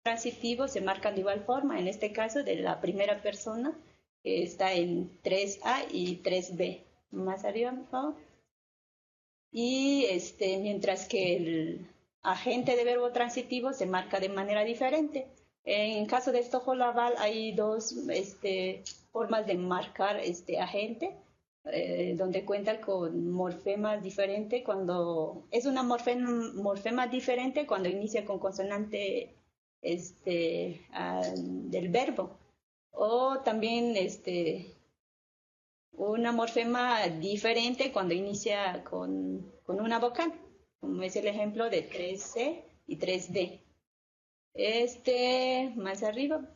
transitivos se marcan de igual forma, en este caso de la primera persona, que está en 3A y 3B. Más arriba, por favor. Y mientras que el agente de verbo transitivo se marca de manera diferente. En caso de Stojolabal hay dos formas de marcar agente, donde cuenta con morfemas diferentes cuando es una morfema diferente cuando inicia con consonante del verbo, o también una morfema diferente cuando inicia con una vocal, como es el ejemplo de 3C y 3D. Más arriba,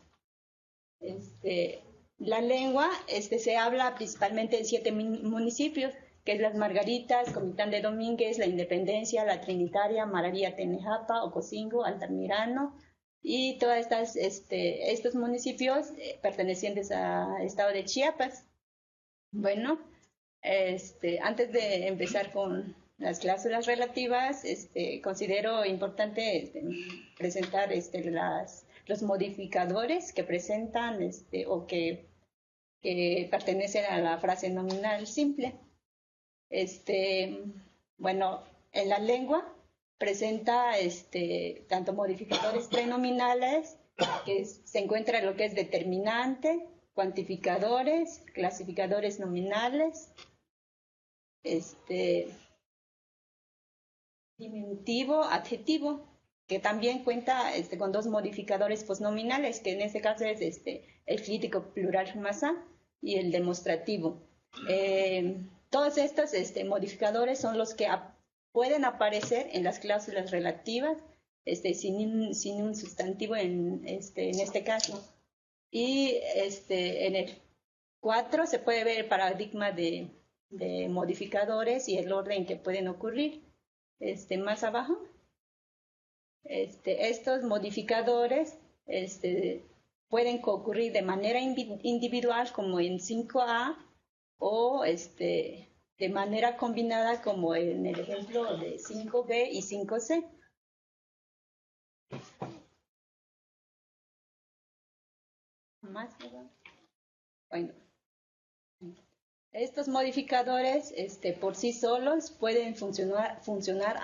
la lengua se habla principalmente en 7 municipios, que es Las Margaritas, Comitán de Domínguez, La Independencia, La Trinitaria, Maravilla Tenejapa, Ocosingo, Altamirano, y todos estos municipios pertenecientes al estado de Chiapas. Bueno, antes de empezar con las cláusulas relativas, considero importante presentar los modificadores que presentan o que pertenecen a la frase nominal simple. Bueno, en la lengua presenta tanto modificadores prenominales, que se encuentra lo que es determinante, cuantificadores, clasificadores nominales, diminutivo, adjetivo, que también cuenta con dos modificadores posnominales, que en este caso es el crítico plural masa y el demostrativo. Todos estos modificadores son los que pueden aparecer en las cláusulas relativas sin un sustantivo en este caso. Y en el 4 se puede ver el paradigma de modificadores y el orden que pueden ocurrir. Más abajo, estos modificadores pueden ocurrir de manera individual como en 5A o de manera combinada como en el ejemplo de 5B y 5C. Más, bueno, estos modificadores por sí solos pueden funcionar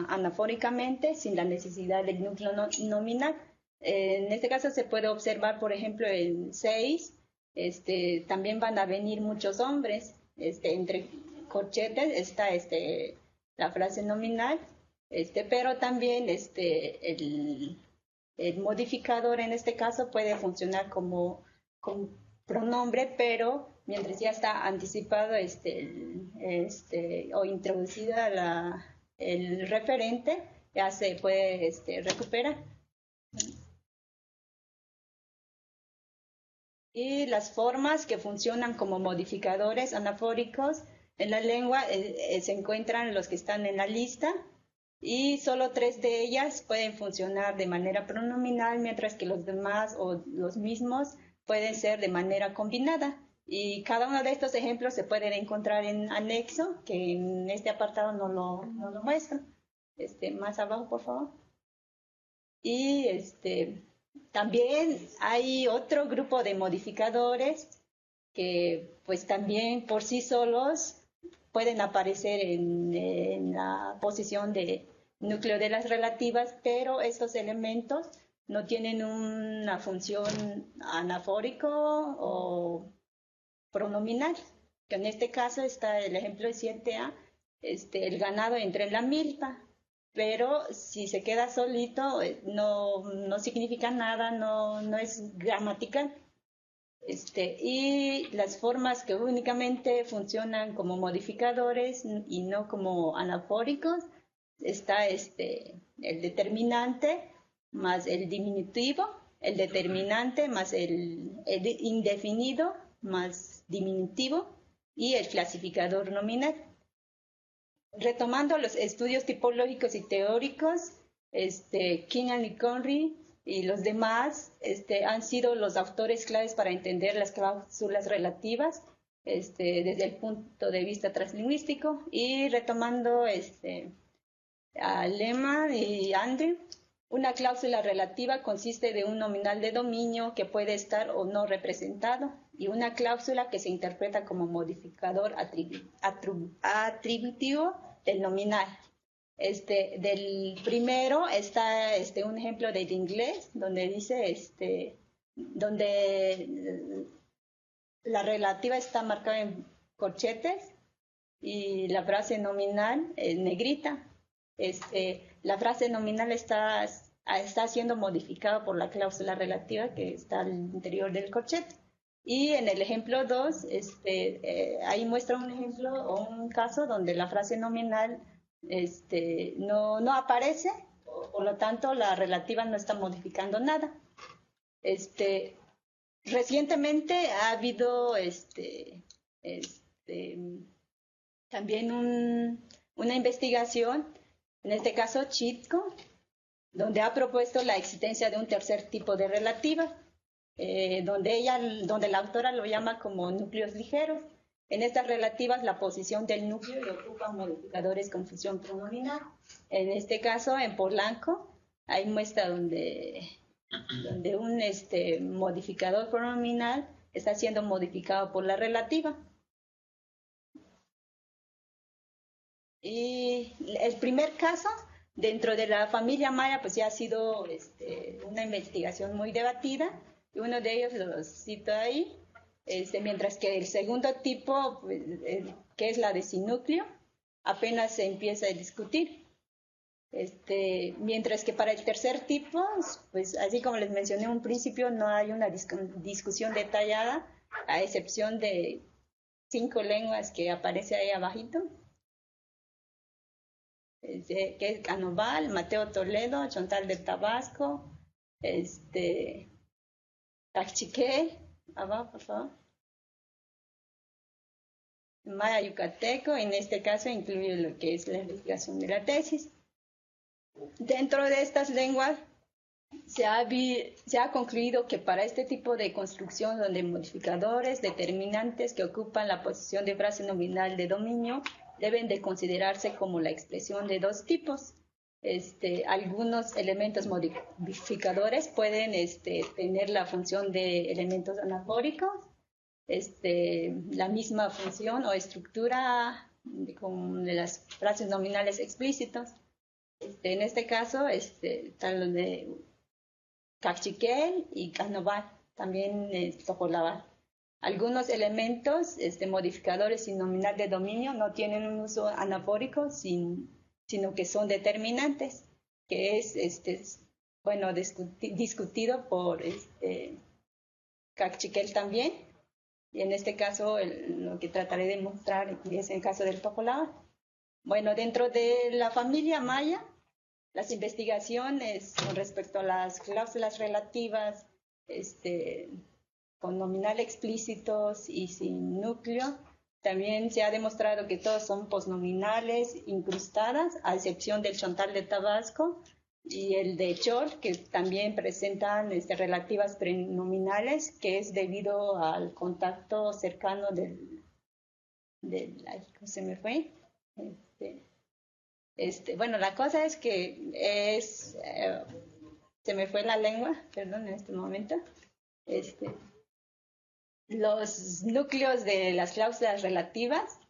anafóricamente sin la necesidad del núcleo nominal. En este caso se puede observar, por ejemplo, en 6, también van a venir muchos hombres, entre corchetes está la frase nominal, pero también el modificador en este caso puede funcionar como pronombre, pero mientras ya está anticipado o introducida el referente, ya se puede recuperar. Y las formas que funcionan como modificadores anafóricos en la lengua se encuentran los que están en la lista, y solo 3 de ellas pueden funcionar de manera pronominal, mientras que los demás o los mismos pueden ser de manera combinada. Y cada uno de estos ejemplos se pueden encontrar en anexo, que en este apartado no lo muestro. Más abajo, por favor. Y también hay otro grupo de modificadores que pues también por sí solos pueden aparecer en la posición de núcleo de las relativas, pero estos elementos no tienen una función anafórico o pronominal, que en este caso está el ejemplo de 7A, el ganado entra en la milpa, pero si se queda solito no significa nada, no es gramatical. Y las formas que únicamente funcionan como modificadores y no como anafóricos, está el determinante más el diminutivo, el determinante más el indefinido más diminutivo y el clasificador nominal. Retomando los estudios tipológicos y teóricos, Keenan y Conry y los demás han sido los autores claves para entender las cláusulas relativas desde el punto de vista translingüístico. Y retomando a Lehmann y Andrew, Una cláusula relativa consiste de un nominal de dominio que puede estar o no representado y una cláusula que se interpreta como modificador atributivo del nominal. Del primero está un ejemplo del inglés donde dice donde la relativa está marcada en corchetes y la frase nominal en negrita. La frase nominal está siendo modificada por la cláusula relativa que está al interior del corchete. Y en el ejemplo 2, ahí muestra un ejemplo o un caso donde la frase nominal no aparece, por lo tanto la relativa no está modificando nada. Recientemente ha habido también una investigación, en este caso Chitko, donde ha propuesto la existencia de un tercer tipo de relativa, donde la autora lo llama como núcleos ligeros. En estas relativas la posición del núcleo lo ocupan modificadores con función pronominal. En este caso, en Polanco, hay muestra donde un modificador pronominal está siendo modificado por la relativa. Y el primer caso, dentro de la familia Maya, pues ya ha sido una investigación muy debatida, y uno de ellos lo cito ahí, mientras que el segundo tipo, pues, que es la de sin núcleo, apenas se empieza a discutir. Mientras que para el tercer tipo, pues así como les mencioné en un principio, no hay una discusión detallada, a excepción de 5 lenguas que aparece ahí abajito, que es Canoval, Mateo Toledo, Chontal de Tabasco, Tachique, abajo por favor, Maya Yucateco, en este caso incluye lo que es la investigación de la tesis. Dentro de estas lenguas se ha concluido que para este tipo de construcción donde modificadores determinantes que ocupan la posición de frase nominal de dominio deben de considerarse como la expresión de dos tipos. Algunos elementos modificadores pueden tener la función de elementos anafóricos, la misma función o estructura de las frases nominales explícitas. En este caso, están los de Cachiquel y Canoval, también Tojolabal. Algunos elementos modificadores sin nominal de dominio no tienen un uso anafórico, sino que son determinantes, que es discutido por Cachiquel también, y en este caso lo que trataré de mostrar es el caso del Tojolabal. Bueno, dentro de la familia Maya, las investigaciones con respecto a las cláusulas relativas con nominal explícitos y sin núcleo, también se ha demostrado que todos son posnominales incrustadas, a excepción del Chontal de Tabasco y el de Chor, que también presentan relativas prenominales, que es debido al contacto cercano ¿cómo se me fue? Bueno, la cosa es que se me fue la lengua, perdón, en este momento. Los núcleos de las cláusulas relativas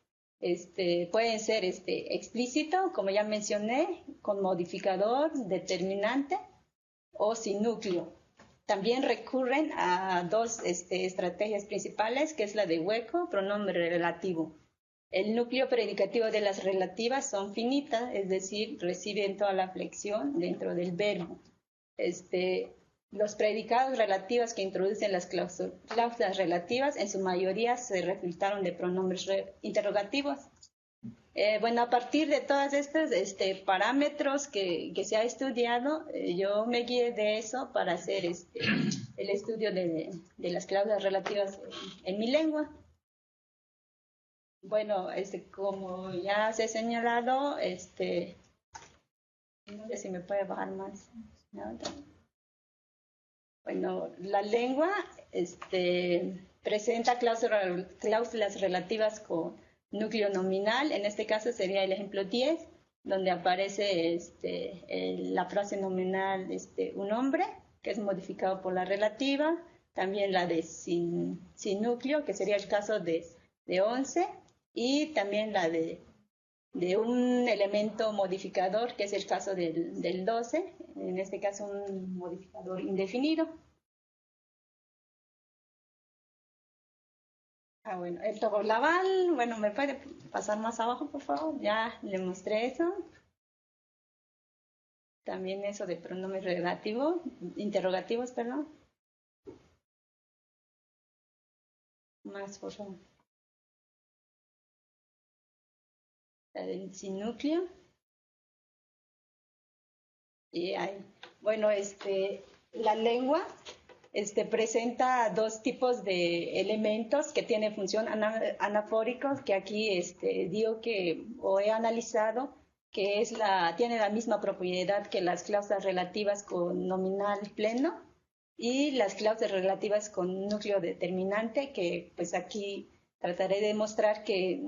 pueden ser explícito, como ya mencioné, con modificador determinante o sin núcleo. También recurren a dos estrategias principales, que es la de hueco, pronombre relativo. El núcleo predicativo de las relativas son finitas, es decir, reciben toda la flexión dentro del verbo. Los predicados relativos que introducen las cláusulas relativas en su mayoría se resultaron de pronombres interrogativos. Bueno, a partir de todos estos parámetros que se ha estudiado, yo me guié de eso para hacer el estudio de las cláusulas relativas en mi lengua. Bueno, como ya se ha señalado, no sé si me puede bajar más. ¿No? Bueno, la lengua presenta cláusulas relativas con núcleo nominal, en este caso sería el ejemplo 10, donde aparece la frase nominal un hombre, que es modificado por la relativa, también la de sin núcleo, que sería el caso de 11, y también la de un elemento modificador, que es el caso del 12, en este caso un modificador indefinido. Bueno, el Togolabal, bueno, ¿me puede pasar más abajo, por favor? Ya le mostré eso. También eso de pronombres interrogativos, perdón. Más, por favor. La del sin núcleo. Y ahí. Bueno, la lengua presenta dos tipos de elementos que tienen función anafóricos, que aquí digo que, o he analizado, que tiene la misma propiedad que las cláusulas relativas con nominal pleno y las cláusulas relativas con núcleo determinante, que pues aquí trataré de mostrar que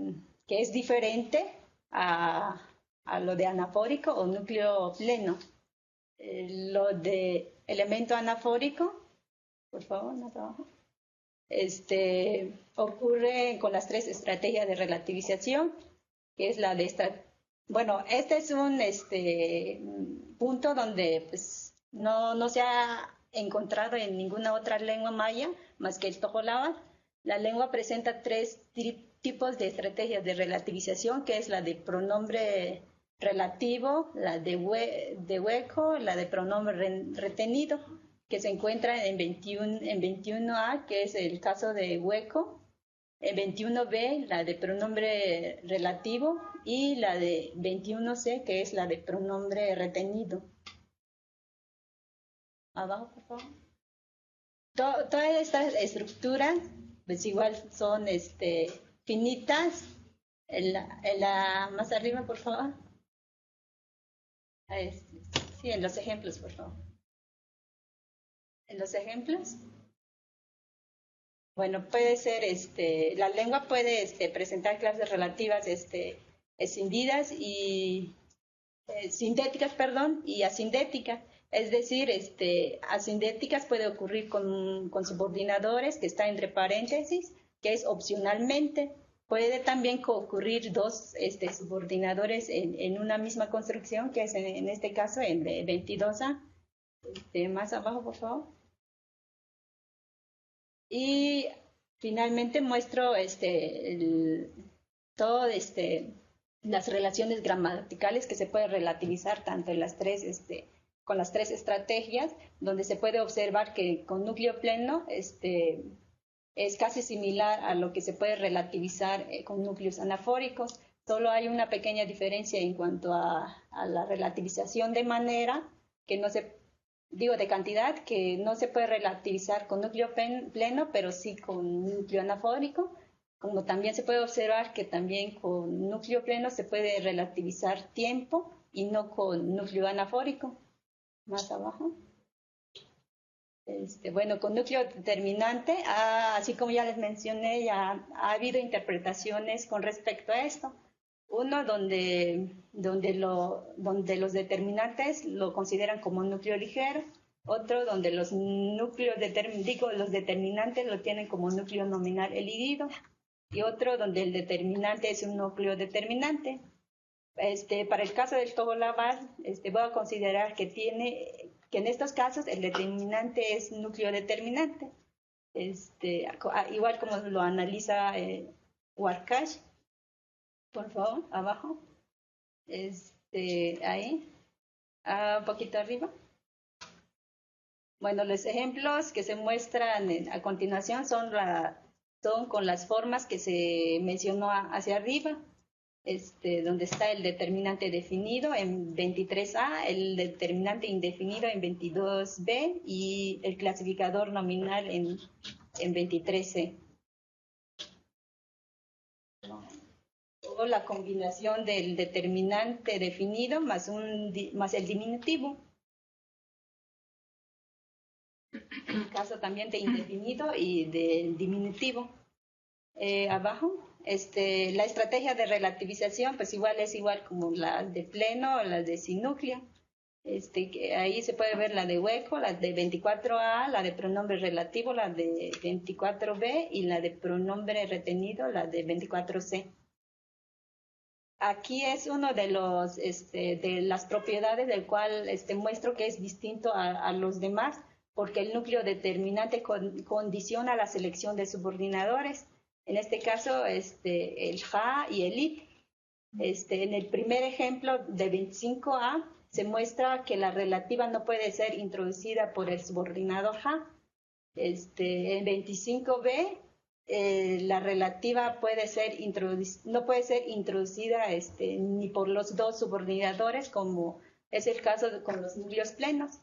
es diferente a lo de anafórico o núcleo pleno. Lo de elemento anafórico, por favor, más abajo. Ocurre con las tres estrategias de relativización, que es la de esta. Bueno, este es un punto donde pues, no se ha encontrado en ninguna otra lengua maya más que el Tojoláhuatl. La lengua presenta tres tipos de estrategias de relativización, que es la de pronombre relativo, la de hueco, la de pronombre retenido, que se encuentra en 21A, que es el caso de hueco, en 21B, la de pronombre relativo, y la de 21C, que es la de pronombre retenido. Abajo, por favor. Todas estas estructuras, pues igual son finitas. Más arriba, por favor. Sí, en los ejemplos, por favor. En los ejemplos. Bueno, puede ser, la lengua puede presentar clases relativas escindidas y sintéticas, perdón, y asindéticas. Es decir, asindéticas puede ocurrir con subordinadores, que está entre paréntesis, que es opcionalmente. Puede también ocurrir dos subordinadores en una misma construcción, que es en este caso en 22A. Más abajo, por favor. Y finalmente muestro todo las relaciones gramaticales que se puede relativizar tanto en las tres con las tres estrategias, donde se puede observar que con núcleo pleno es casi similar a lo que se puede relativizar con núcleos anafóricos. Solo hay una pequeña diferencia en cuanto a la relativización de manera, que no se de cantidad, que no se puede relativizar con núcleo pleno, pero sí con núcleo anafórico, como también se puede observar que también con núcleo pleno se puede relativizar tiempo y no con núcleo anafórico. Más abajo. Bueno, con núcleo determinante, así como ya les mencioné, ya ha habido interpretaciones con respecto a esto. Uno donde los determinantes lo consideran como núcleo ligero, otro donde los determinantes lo tienen como núcleo nominal elidido, y otro donde el determinante es un núcleo determinante. Para el caso del Togolabal, voy a considerar que en estos casos el determinante es núcleo determinante, igual como lo analiza Warkash. Por favor, abajo. Ahí. Un poquito arriba. Bueno, los ejemplos que se muestran a continuación son con las formas que se mencionó hacia arriba, donde está el determinante definido en 23A, el determinante indefinido en 22B y el clasificador nominal en 23C. O la combinación del determinante definido más el diminutivo. En caso también de indefinido y del diminutivo. Abajo, la estrategia de relativización, pues igual es igual como la de pleno o la de sin núcleo. Que ahí se puede ver la de hueco, la de 24A, la de pronombre relativo, la de 24B y la de pronombre retenido, la de 24C. Aquí es uno de los de las propiedades del cual muestro que es distinto a los demás, porque el núcleo determinante condiciona la selección de subordinadores. En este caso, el JA y el IP. En el primer ejemplo de 25A se muestra que la relativa no puede ser introducida por el subordinador JA. En 25B, la relativa no puede ser introducida ni por los dos subordinadores, como es el caso con los núcleos plenos.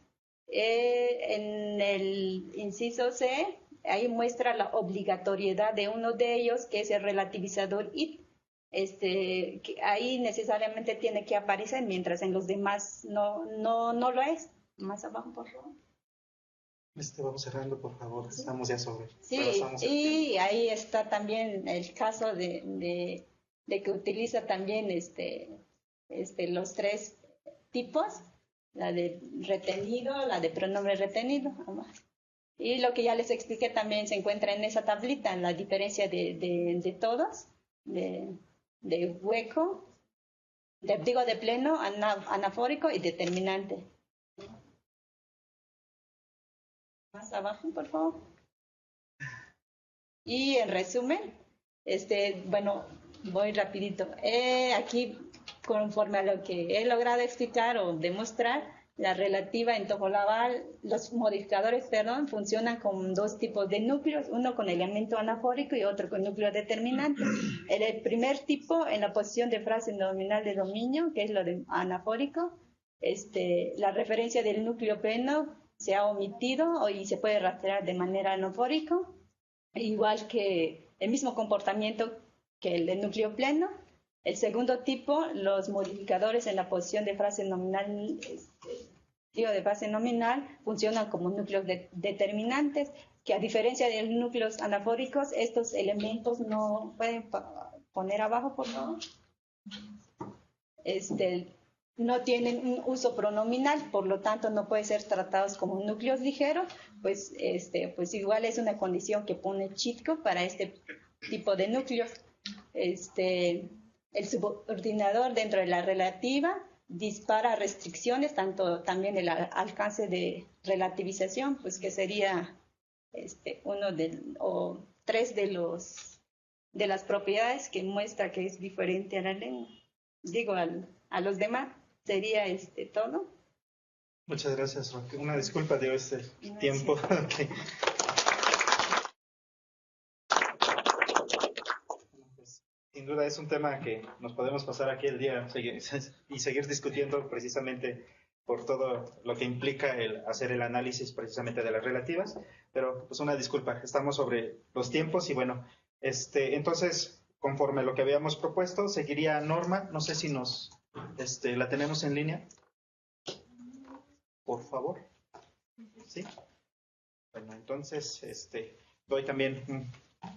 En el inciso C, ahí muestra la obligatoriedad de uno de ellos, que es el relativizador IT. Que ahí necesariamente tiene que aparecer, mientras en los demás no lo es. Más abajo, por favor. Vamos cerrando, por favor. Estamos ya sobre. Sí, y ahí está también el caso de que utiliza también los tres tipos, la de retenido, la de pronombre retenido. Y lo que ya les expliqué también se encuentra en esa tablita, la diferencia de todos, de hueco, de pleno, anafórico y determinante. Más abajo, por favor. Y en resumen, bueno, voy rapidito. Aquí, conforme a lo que he logrado explicar o demostrar, la relativa en Tojolabal, los modificadores, funcionan con dos tipos de núcleos, uno con elemento anafórico y otro con núcleo determinante. En el primer tipo, en la posición de frase nominal de dominio, que es lo de anafórico, la referencia del núcleo pleno se ha omitido y se puede rastrear de manera anafórica, igual que el mismo comportamiento que el del núcleo pleno. El segundo tipo, los modificadores en la posición de frase nominal, funcionan como núcleos determinantes, que a diferencia de los núcleos anafóricos, estos elementos no pueden poner abajo, por favor. No tienen un uso pronominal, por lo tanto no pueden ser tratados como núcleos ligeros, pues igual es una condición que pone Chitko para este tipo de núcleos. El subordinador dentro de la relativa dispara restricciones, tanto también el alcance de relativización, pues que sería o tres de las propiedades que muestra que es diferente a la lengua. Digo, a los demás sería todo. Muchas gracias, Roque. Una disculpa de tiempo. Okay. Sin duda es un tema que nos podemos pasar aquí el día y seguir discutiendo, precisamente por todo lo que implica el hacer el análisis precisamente de las relativas, pero pues una disculpa, estamos sobre los tiempos y bueno, entonces conforme lo que habíamos propuesto, seguiría Norma, no sé si la tenemos en línea, por favor. ¿Sí? Bueno, entonces doy también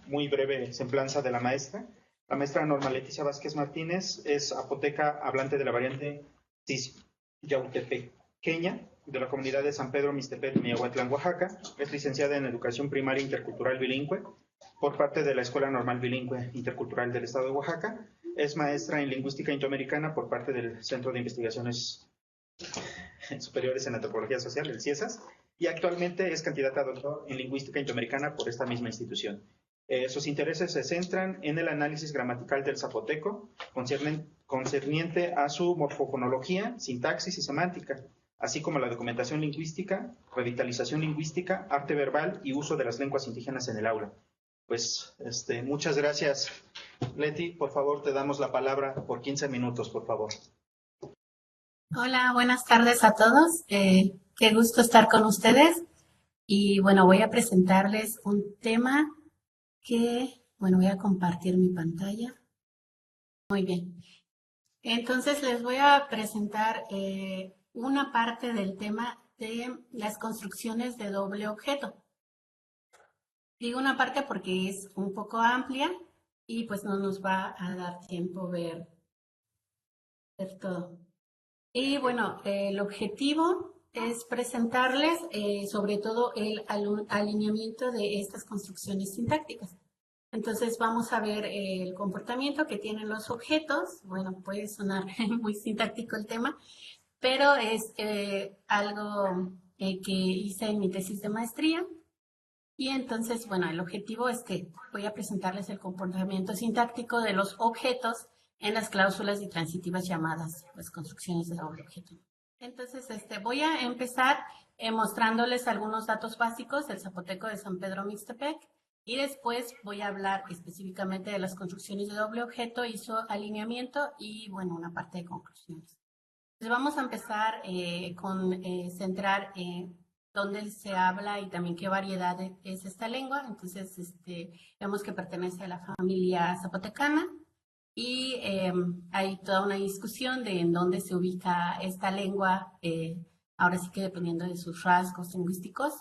muy breve semblanza de la maestra. La maestra Norma Leticia Vázquez Martínez es apoteca hablante de la variante Cis-Yautepequeña de la comunidad de San Pedro Mixtepec, Miahuatlán, Oaxaca. Es licenciada en Educación Primaria Intercultural Bilingüe por parte de la Escuela Normal Bilingüe Intercultural del Estado de Oaxaca. Es maestra en Lingüística Indoamericana por parte del Centro de Investigaciones Superiores en Antropología Social, el CIESAS, y actualmente es candidata a doctor en Lingüística Indoamericana por esta misma institución. Sus intereses se centran en el análisis gramatical del zapoteco, concerniente a su morfofonología, sintaxis y semántica, así como la documentación lingüística, revitalización lingüística, arte verbal y uso de las lenguas indígenas en el aula. Pues, muchas gracias, Leti. Por favor, te damos la palabra por 15 minutos, por favor. Hola, buenas tardes a todos. Qué gusto estar con ustedes. Y bueno, voy a presentarles un tema voy a compartir mi pantalla. Muy bien. Entonces les voy a presentar una parte del tema de las construcciones de doble objeto. Digo una parte porque es un poco amplia y pues no nos va a dar tiempo ver todo. Y bueno, el objetivo es presentarles sobre todo el alineamiento de estas construcciones sintácticas. Entonces vamos a ver el comportamiento que tienen los objetos. Bueno, puede sonar muy sintáctico el tema, pero es algo que hice en mi tesis de maestría. Y entonces, bueno, el objetivo es que voy a presentarles el comportamiento sintáctico de los objetos en las cláusulas intransitivas llamadas pues, construcciones de doble objeto. Entonces, voy a empezar mostrándoles algunos datos básicos del zapoteco de San Pedro Mixtepec y después voy a hablar específicamente de las construcciones de doble objeto y su alineamiento y, bueno, una parte de conclusiones. Entonces, vamos a empezar con centrar dónde se habla y también qué variedad es esta lengua. Entonces, vemos que pertenece a la familia zapotecana y hay toda una discusión de en dónde se ubica esta lengua, ahora sí que dependiendo de sus rasgos lingüísticos.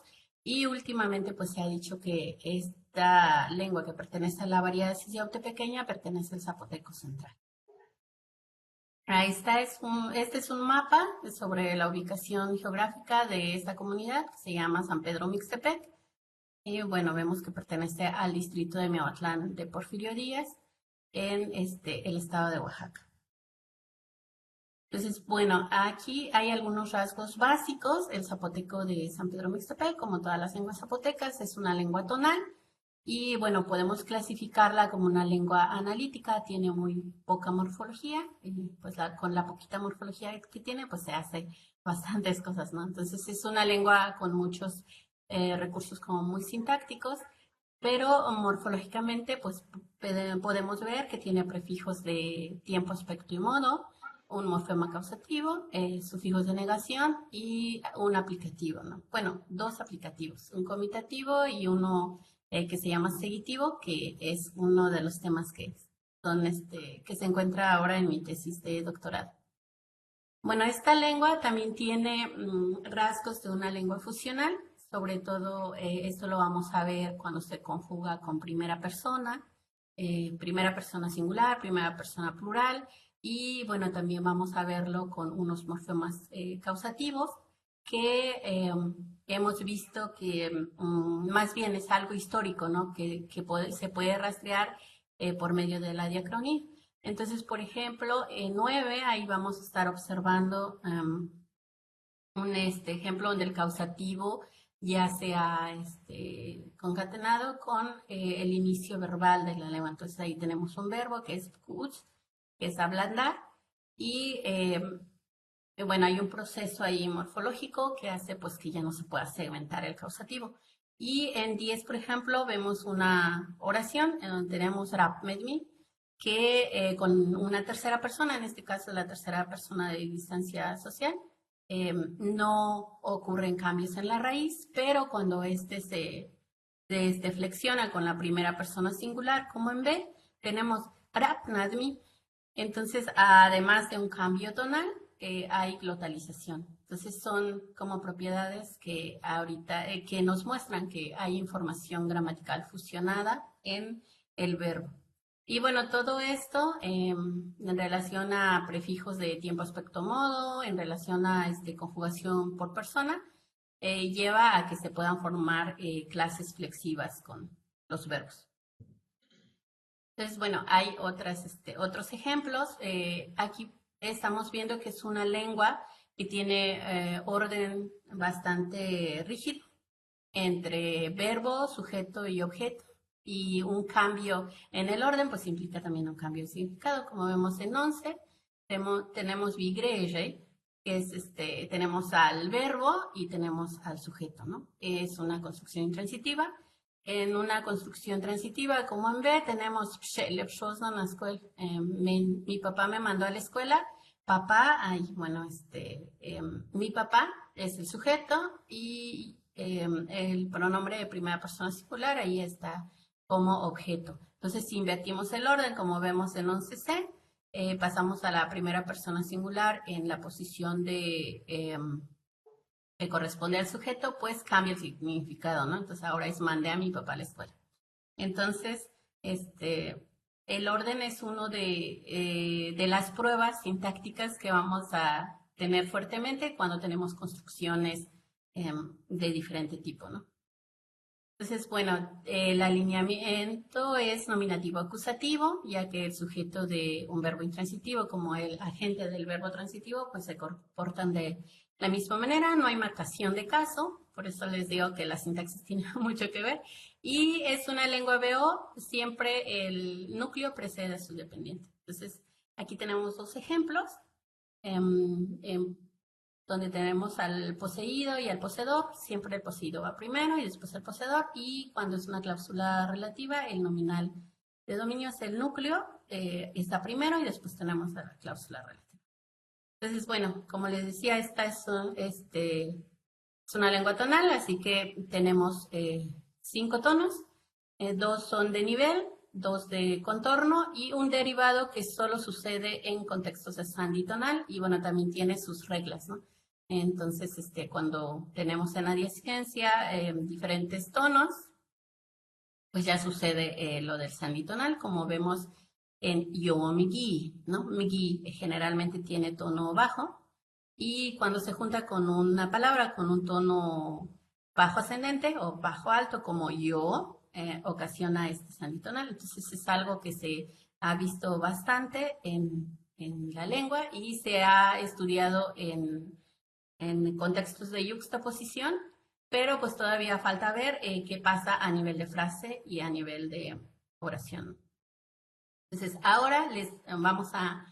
Y últimamente pues se ha dicho que esta lengua que pertenece a la variedad sisiautepequeña pertenece al zapoteco central. Este es un mapa sobre la ubicación geográfica de esta comunidad que se llama San Pedro Mixtepec. Y bueno, vemos que pertenece al distrito de Miahuatlán de Porfirio Díaz en el estado de Oaxaca. Entonces, bueno, aquí hay algunos rasgos básicos. El zapoteco de San Pedro Mixtepec, como todas las lenguas zapotecas, es una lengua tonal. Y bueno, podemos clasificarla como una lengua analítica, tiene muy poca morfología, y pues con la poquita morfología que tiene, pues se hace bastantes cosas, ¿no? Entonces es una lengua con muchos recursos como muy sintácticos, pero morfológicamente pues podemos ver que tiene prefijos de tiempo, aspecto y modo, un morfema causativo, sufijos de negación y un aplicativo, ¿no? Bueno, dos aplicativos, un comitativo y uno que se llama seguitivo, que es uno de los temas que se encuentra ahora en mi tesis de doctorado. Bueno, esta lengua también tiene rasgos de una lengua fusional, sobre todo esto lo vamos a ver cuando se conjuga con primera persona singular, primera persona plural, y bueno, también vamos a verlo con unos morfemas causativos que hemos visto que más bien es algo histórico, ¿no? Que se puede rastrear por medio de la diacronía. Entonces, por ejemplo, en 9, ahí vamos a estar observando un ejemplo donde el causativo ya sea concatenado con el inicio verbal de la lengua. Entonces, ahí tenemos un verbo que es kuch, que es ablandar, y bueno, hay un proceso ahí morfológico que hace pues que ya no se pueda segmentar el causativo. Y en 10, por ejemplo, vemos una oración en donde tenemos rap medmi, que con una tercera persona, en este caso la tercera persona de distancia social, no ocurren cambios en la raíz, pero cuando se flexiona con la primera persona singular, como en B, tenemos rap nadmi. Entonces, además de un cambio tonal, hay glotalización. Entonces, son como propiedades que ahorita que nos muestran que hay información gramatical fusionada en el verbo. Y bueno, todo esto en relación a prefijos de tiempo, aspecto, modo, en relación a conjugación por persona, lleva a que se puedan formar clases flexivas con los verbos. Entonces, bueno, hay otros ejemplos. Aquí estamos viendo que es una lengua que tiene orden bastante rígido entre verbo, sujeto y objeto. Y un cambio en el orden, pues implica también un cambio de significado. Como vemos en 11, tenemos vigreje, que es tenemos al verbo y tenemos al sujeto, ¿no? Es una construcción intransitiva. En una construcción transitiva, como en B, tenemos mi papá me mandó a la escuela. Papá, bueno, mi papá es el sujeto y el pronombre de primera persona singular ahí está como objeto. Entonces, si invertimos el orden, como vemos en 11C, pasamos a la primera persona singular en la posición que corresponde al sujeto, pues cambia el significado, ¿no? Entonces ahora es mandé a mi papá a la escuela. Entonces, el orden es uno de las pruebas sintácticas que vamos a tener fuertemente cuando tenemos construcciones de diferente tipo, ¿no? Entonces, bueno, el alineamiento es nominativo acusativo, ya que el sujeto de un verbo intransitivo como el agente del verbo transitivo, pues se comportan de la misma manera, no hay marcación de caso, por eso les digo que la sintaxis tiene mucho que ver, y es una lengua BO, siempre el núcleo precede a su dependiente. Entonces, aquí tenemos dos ejemplos. Donde tenemos al poseído y al poseedor, siempre el poseído va primero y después el poseedor, y cuando es una cláusula relativa, el nominal de dominio es el núcleo, está primero y después tenemos la cláusula relativa. Entonces, bueno, como les decía, esta es una lengua tonal, así que tenemos 5 tonos, 2 son de nivel, 2 de contorno y un derivado que solo sucede en contextos de sanditonal y bueno, también tiene sus reglas, ¿no? Entonces, cuando tenemos en la disigencia diferentes tonos, pues ya sucede lo del sanditonal, como vemos en yo, mi, ¿no? Mi generalmente tiene tono bajo y cuando se junta con una palabra con un tono bajo ascendente o bajo alto como yo, ocasiona este sanditonal. Entonces es algo que se ha visto bastante en la lengua y se ha estudiado en contextos de yuxtaposición, pero pues todavía falta ver qué pasa a nivel de frase y a nivel de oración. Entonces ahora les vamos a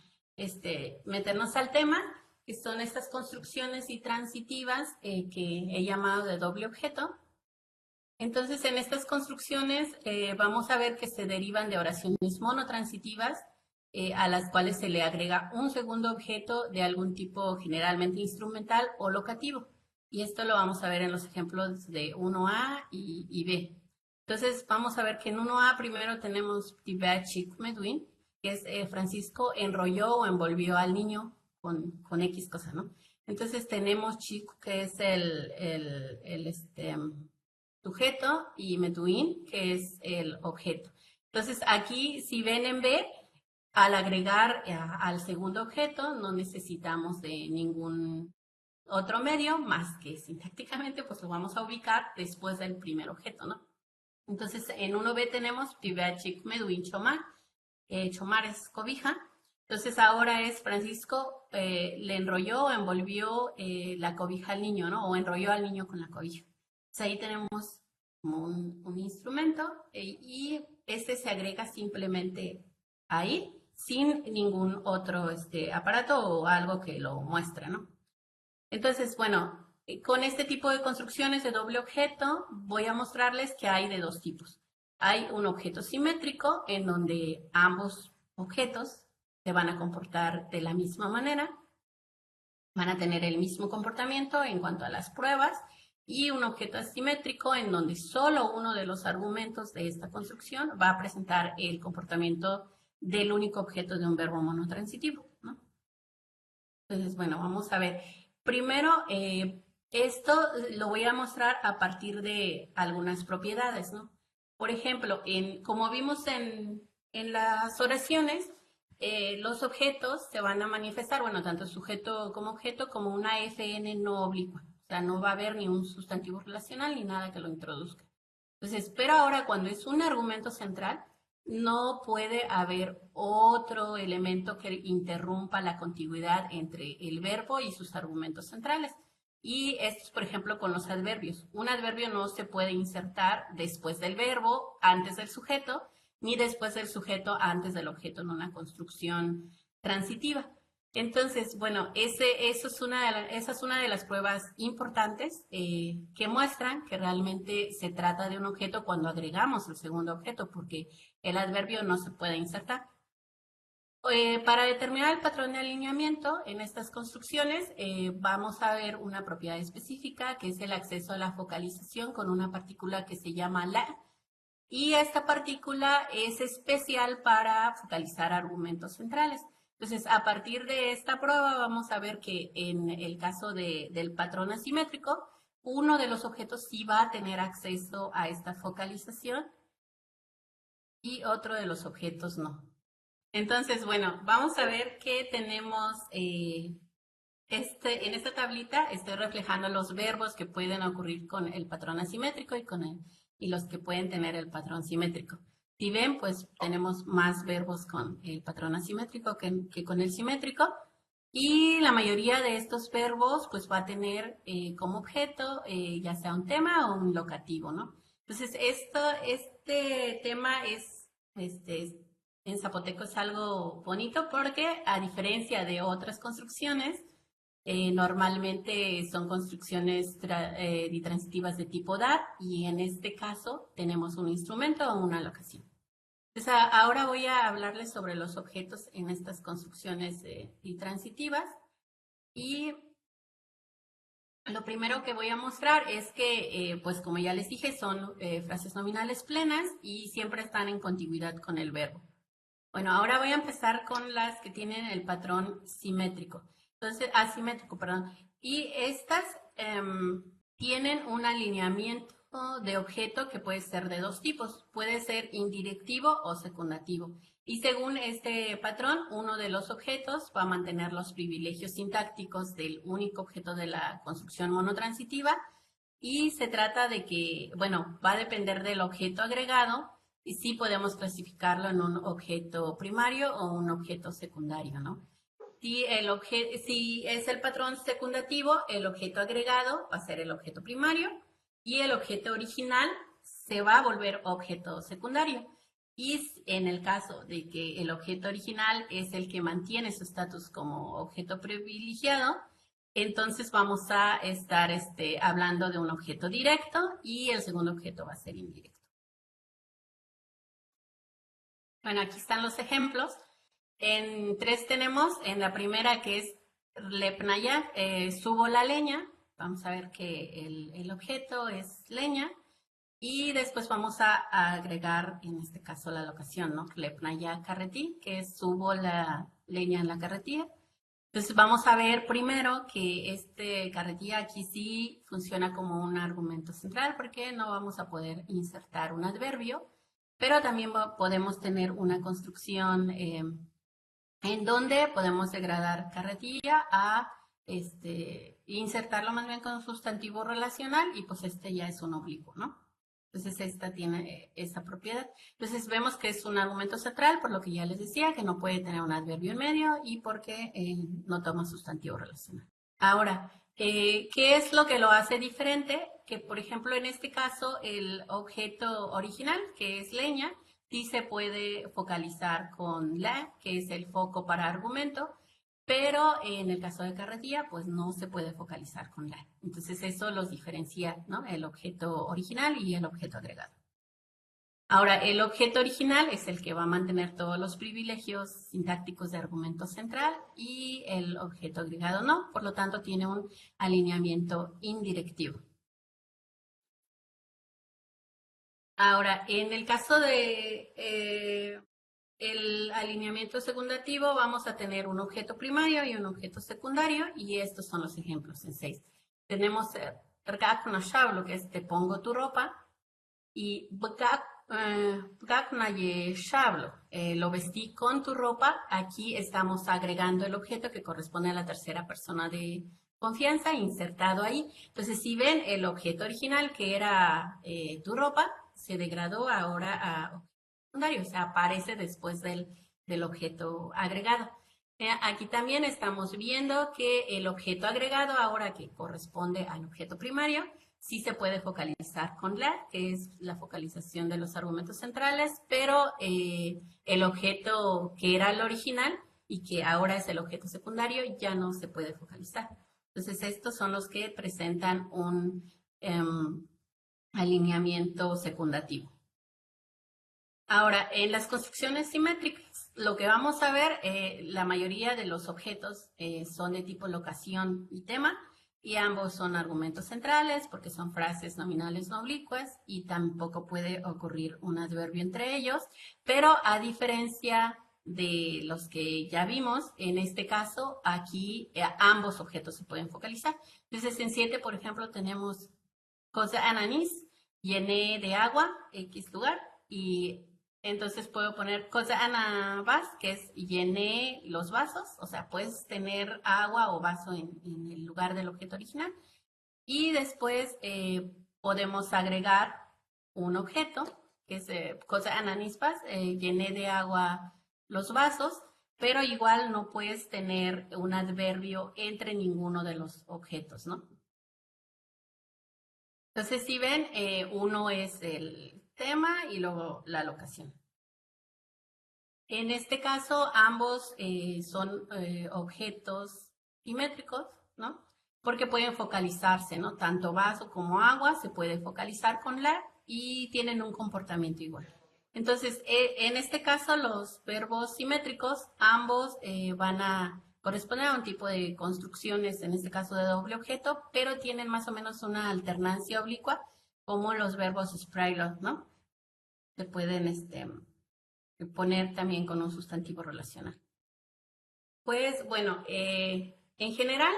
meternos al tema, que son estas construcciones y transitivas que he llamado de doble objeto. Entonces, en estas construcciones vamos a ver que se derivan de oraciones monotransitivas a las cuales se le agrega un segundo objeto de algún tipo generalmente instrumental o locativo. Y esto lo vamos a ver en los ejemplos de 1A y B. Entonces, vamos a ver que en 1A primero tenemos Tibachik Medwin, que es Francisco enrolló o envolvió al niño con X cosa, ¿no? Entonces tenemos Chico, que es el sujeto, y Metuin, que es el objeto. Entonces aquí, si ven en B, al agregar al segundo objeto, no necesitamos de ningún otro medio, más que sintácticamente, pues lo vamos a ubicar después del primer objeto, ¿no? Entonces, en 1B tenemos Tibachik Meduin Chomar. Chomar es cobija. Entonces, ahora es Francisco le enrolló, envolvió la cobija al niño, ¿no? O enrolló al niño con la cobija. Entonces, ahí tenemos como un instrumento y este se agrega simplemente ahí, sin ningún otro aparato o algo que lo muestre, ¿no? Entonces, bueno, con este tipo de construcciones de doble objeto voy a mostrarles que hay de dos tipos. Hay un objeto simétrico en donde ambos objetos se van a comportar de la misma manera, van a tener el mismo comportamiento en cuanto a las pruebas, y un objeto asimétrico en donde solo uno de los argumentos de esta construcción va a presentar el comportamiento del único objeto de un verbo monotransitivo, ¿no? Entonces, bueno, vamos a ver. Primero, esto lo voy a mostrar a partir de algunas propiedades, ¿no? Por ejemplo, como vimos en las oraciones, los objetos se van a manifestar, bueno, tanto sujeto, como una FN no oblicua. O sea, no va a haber ni un sustantivo relacional ni nada que lo introduzca. Entonces, pero ahora cuando es un argumento central, no puede haber otro elemento que interrumpa la contigüidad entre el verbo y sus argumentos centrales. Y esto es, por ejemplo, con los adverbios. Un adverbio no se puede insertar después del verbo, antes del sujeto, ni después del sujeto, antes del objeto en una construcción transitiva. Entonces, bueno, esa es una de las pruebas importantes que muestran que realmente se trata de un objeto cuando agregamos el segundo objeto, porque el adverbio no se puede insertar. Para determinar el patrón de alineamiento en estas construcciones, vamos a ver una propiedad específica, que es el acceso a la focalización con una partícula que se llama la, y esta partícula es especial para focalizar argumentos centrales. Entonces, a partir de esta prueba vamos a ver que en el caso del patrón asimétrico, uno de los objetos sí va a tener acceso a esta focalización y otro de los objetos no. Entonces, bueno, vamos a ver que tenemos en esta tablita estoy reflejando los verbos que pueden ocurrir con el patrón asimétrico y los que pueden tener el patrón simétrico. Si ven, pues tenemos más verbos con el patrón asimétrico que con el simétrico. Y la mayoría de estos verbos pues va a tener como objeto ya sea un tema o un locativo, ¿no? Entonces, este tema en zapoteco es algo bonito porque a diferencia de otras construcciones, normalmente son construcciones ditransitivas de tipo DAT y en este caso tenemos un instrumento o una locación. Entonces, ahora voy a hablarles sobre los objetos en estas construcciones ditransitivas y lo primero que voy a mostrar es que, pues como ya les dije, son frases nominales plenas y siempre están en contigüidad con el verbo. Bueno, ahora voy a empezar con las que tienen el patrón simétrico. Entonces, asimétrico, perdón. Y estas tienen un alineamiento de objeto que puede ser de dos tipos. Puede ser indirectivo o secundativo. Y según este patrón, uno de los objetos va a mantener los privilegios sintácticos del único objeto de la construcción monotransitiva. Y se trata de que, bueno, va a depender del objeto agregado y sí podemos clasificarlo en un objeto primario o un objeto secundario, ¿no? Si es el patrón secundativo, el objeto agregado va a ser el objeto primario y el objeto original se va a volver objeto secundario. Y en el caso de que el objeto original es el que mantiene su estatus como objeto privilegiado, entonces vamos a estar hablando de un objeto directo y el segundo objeto va a ser indirecto. Bueno, aquí están los ejemplos. En tres tenemos, en la primera que es lepnaya, subo la leña. Vamos a ver que el objeto es leña. Y después vamos a agregar, en este caso, la locación, ¿no? Lepnaya carretí, que es subo la leña en la carretilla. Entonces vamos a ver primero que carretilla aquí sí funciona como un argumento central porque no vamos a poder insertar un adverbio, pero también podemos tener una construcción en donde podemos degradar carretilla a insertarlo más bien con un sustantivo relacional y pues ya es un oblicuo, ¿no? Entonces esta tiene esa propiedad. Entonces vemos que es un argumento central, por lo que ya les decía, que no puede tener un adverbio en medio y porque no toma sustantivo relacional. Ahora, ¿qué es lo que lo hace diferente? Que por ejemplo en este caso el objeto original, que es leña, sí se puede focalizar con la, que es el foco para argumento, pero en el caso de carretilla, pues no se puede focalizar con la. Entonces eso los diferencia, ¿no? El objeto original y el objeto agregado. Ahora, el objeto original es el que va a mantener todos los privilegios sintácticos de argumento central y el objeto agregado no, por lo tanto tiene un alineamiento indirectivo. Ahora, en el caso de el alineamiento secundativo, vamos a tener un objeto primario y un objeto secundario, y estos son los ejemplos en 6. Tenemos rgakna shablo, que es te pongo tu ropa, y bgakna ye shablo, lo vestí con tu ropa. Aquí estamos agregando el objeto que corresponde a la tercera persona de confianza, insertado ahí. Entonces, si ven el objeto original, que era tu ropa, se degradó ahora a secundario, o sea, aparece después del objeto agregado. Aquí también estamos viendo que el objeto agregado, ahora que corresponde al objeto primario, sí se puede focalizar con la, que es la focalización de los argumentos centrales, pero el objeto que era el original y que ahora es el objeto secundario ya no se puede focalizar. Entonces, estos son los que presentan un alineamiento secundativo. Ahora, en las construcciones simétricas, lo que vamos a ver, la mayoría de los objetos son de tipo locación y tema, y ambos son argumentos centrales porque son frases nominales no oblicuas y tampoco puede ocurrir un adverbio entre ellos, pero a diferencia de los que ya vimos, en este caso, aquí ambos objetos se pueden focalizar. Entonces, en 7, por ejemplo, tenemos cosa ananís, llené de agua, X lugar, y Entonces puedo poner cosa Ana Vas, que es llené los vasos, o sea, puedes tener agua o vaso en el lugar del objeto original. Y después podemos agregar un objeto, que es cosa ananispas, llené de agua los vasos, pero igual no puedes tener un adverbio entre ninguno de los objetos, ¿no? Entonces, si ven, uno es el tema y luego la locación. En este caso, ambos son objetos simétricos, ¿no? Porque pueden focalizarse, ¿no? Tanto vaso como agua se puede focalizar con la y tienen un comportamiento igual. Entonces, en este caso, los verbos simétricos, ambos van a corresponder a un tipo de construcciones, en este caso de doble objeto, pero tienen más o menos una alternancia oblicua, como los verbos sprilo, ¿no? Se pueden poner también con un sustantivo relacional. Pues bueno, en general,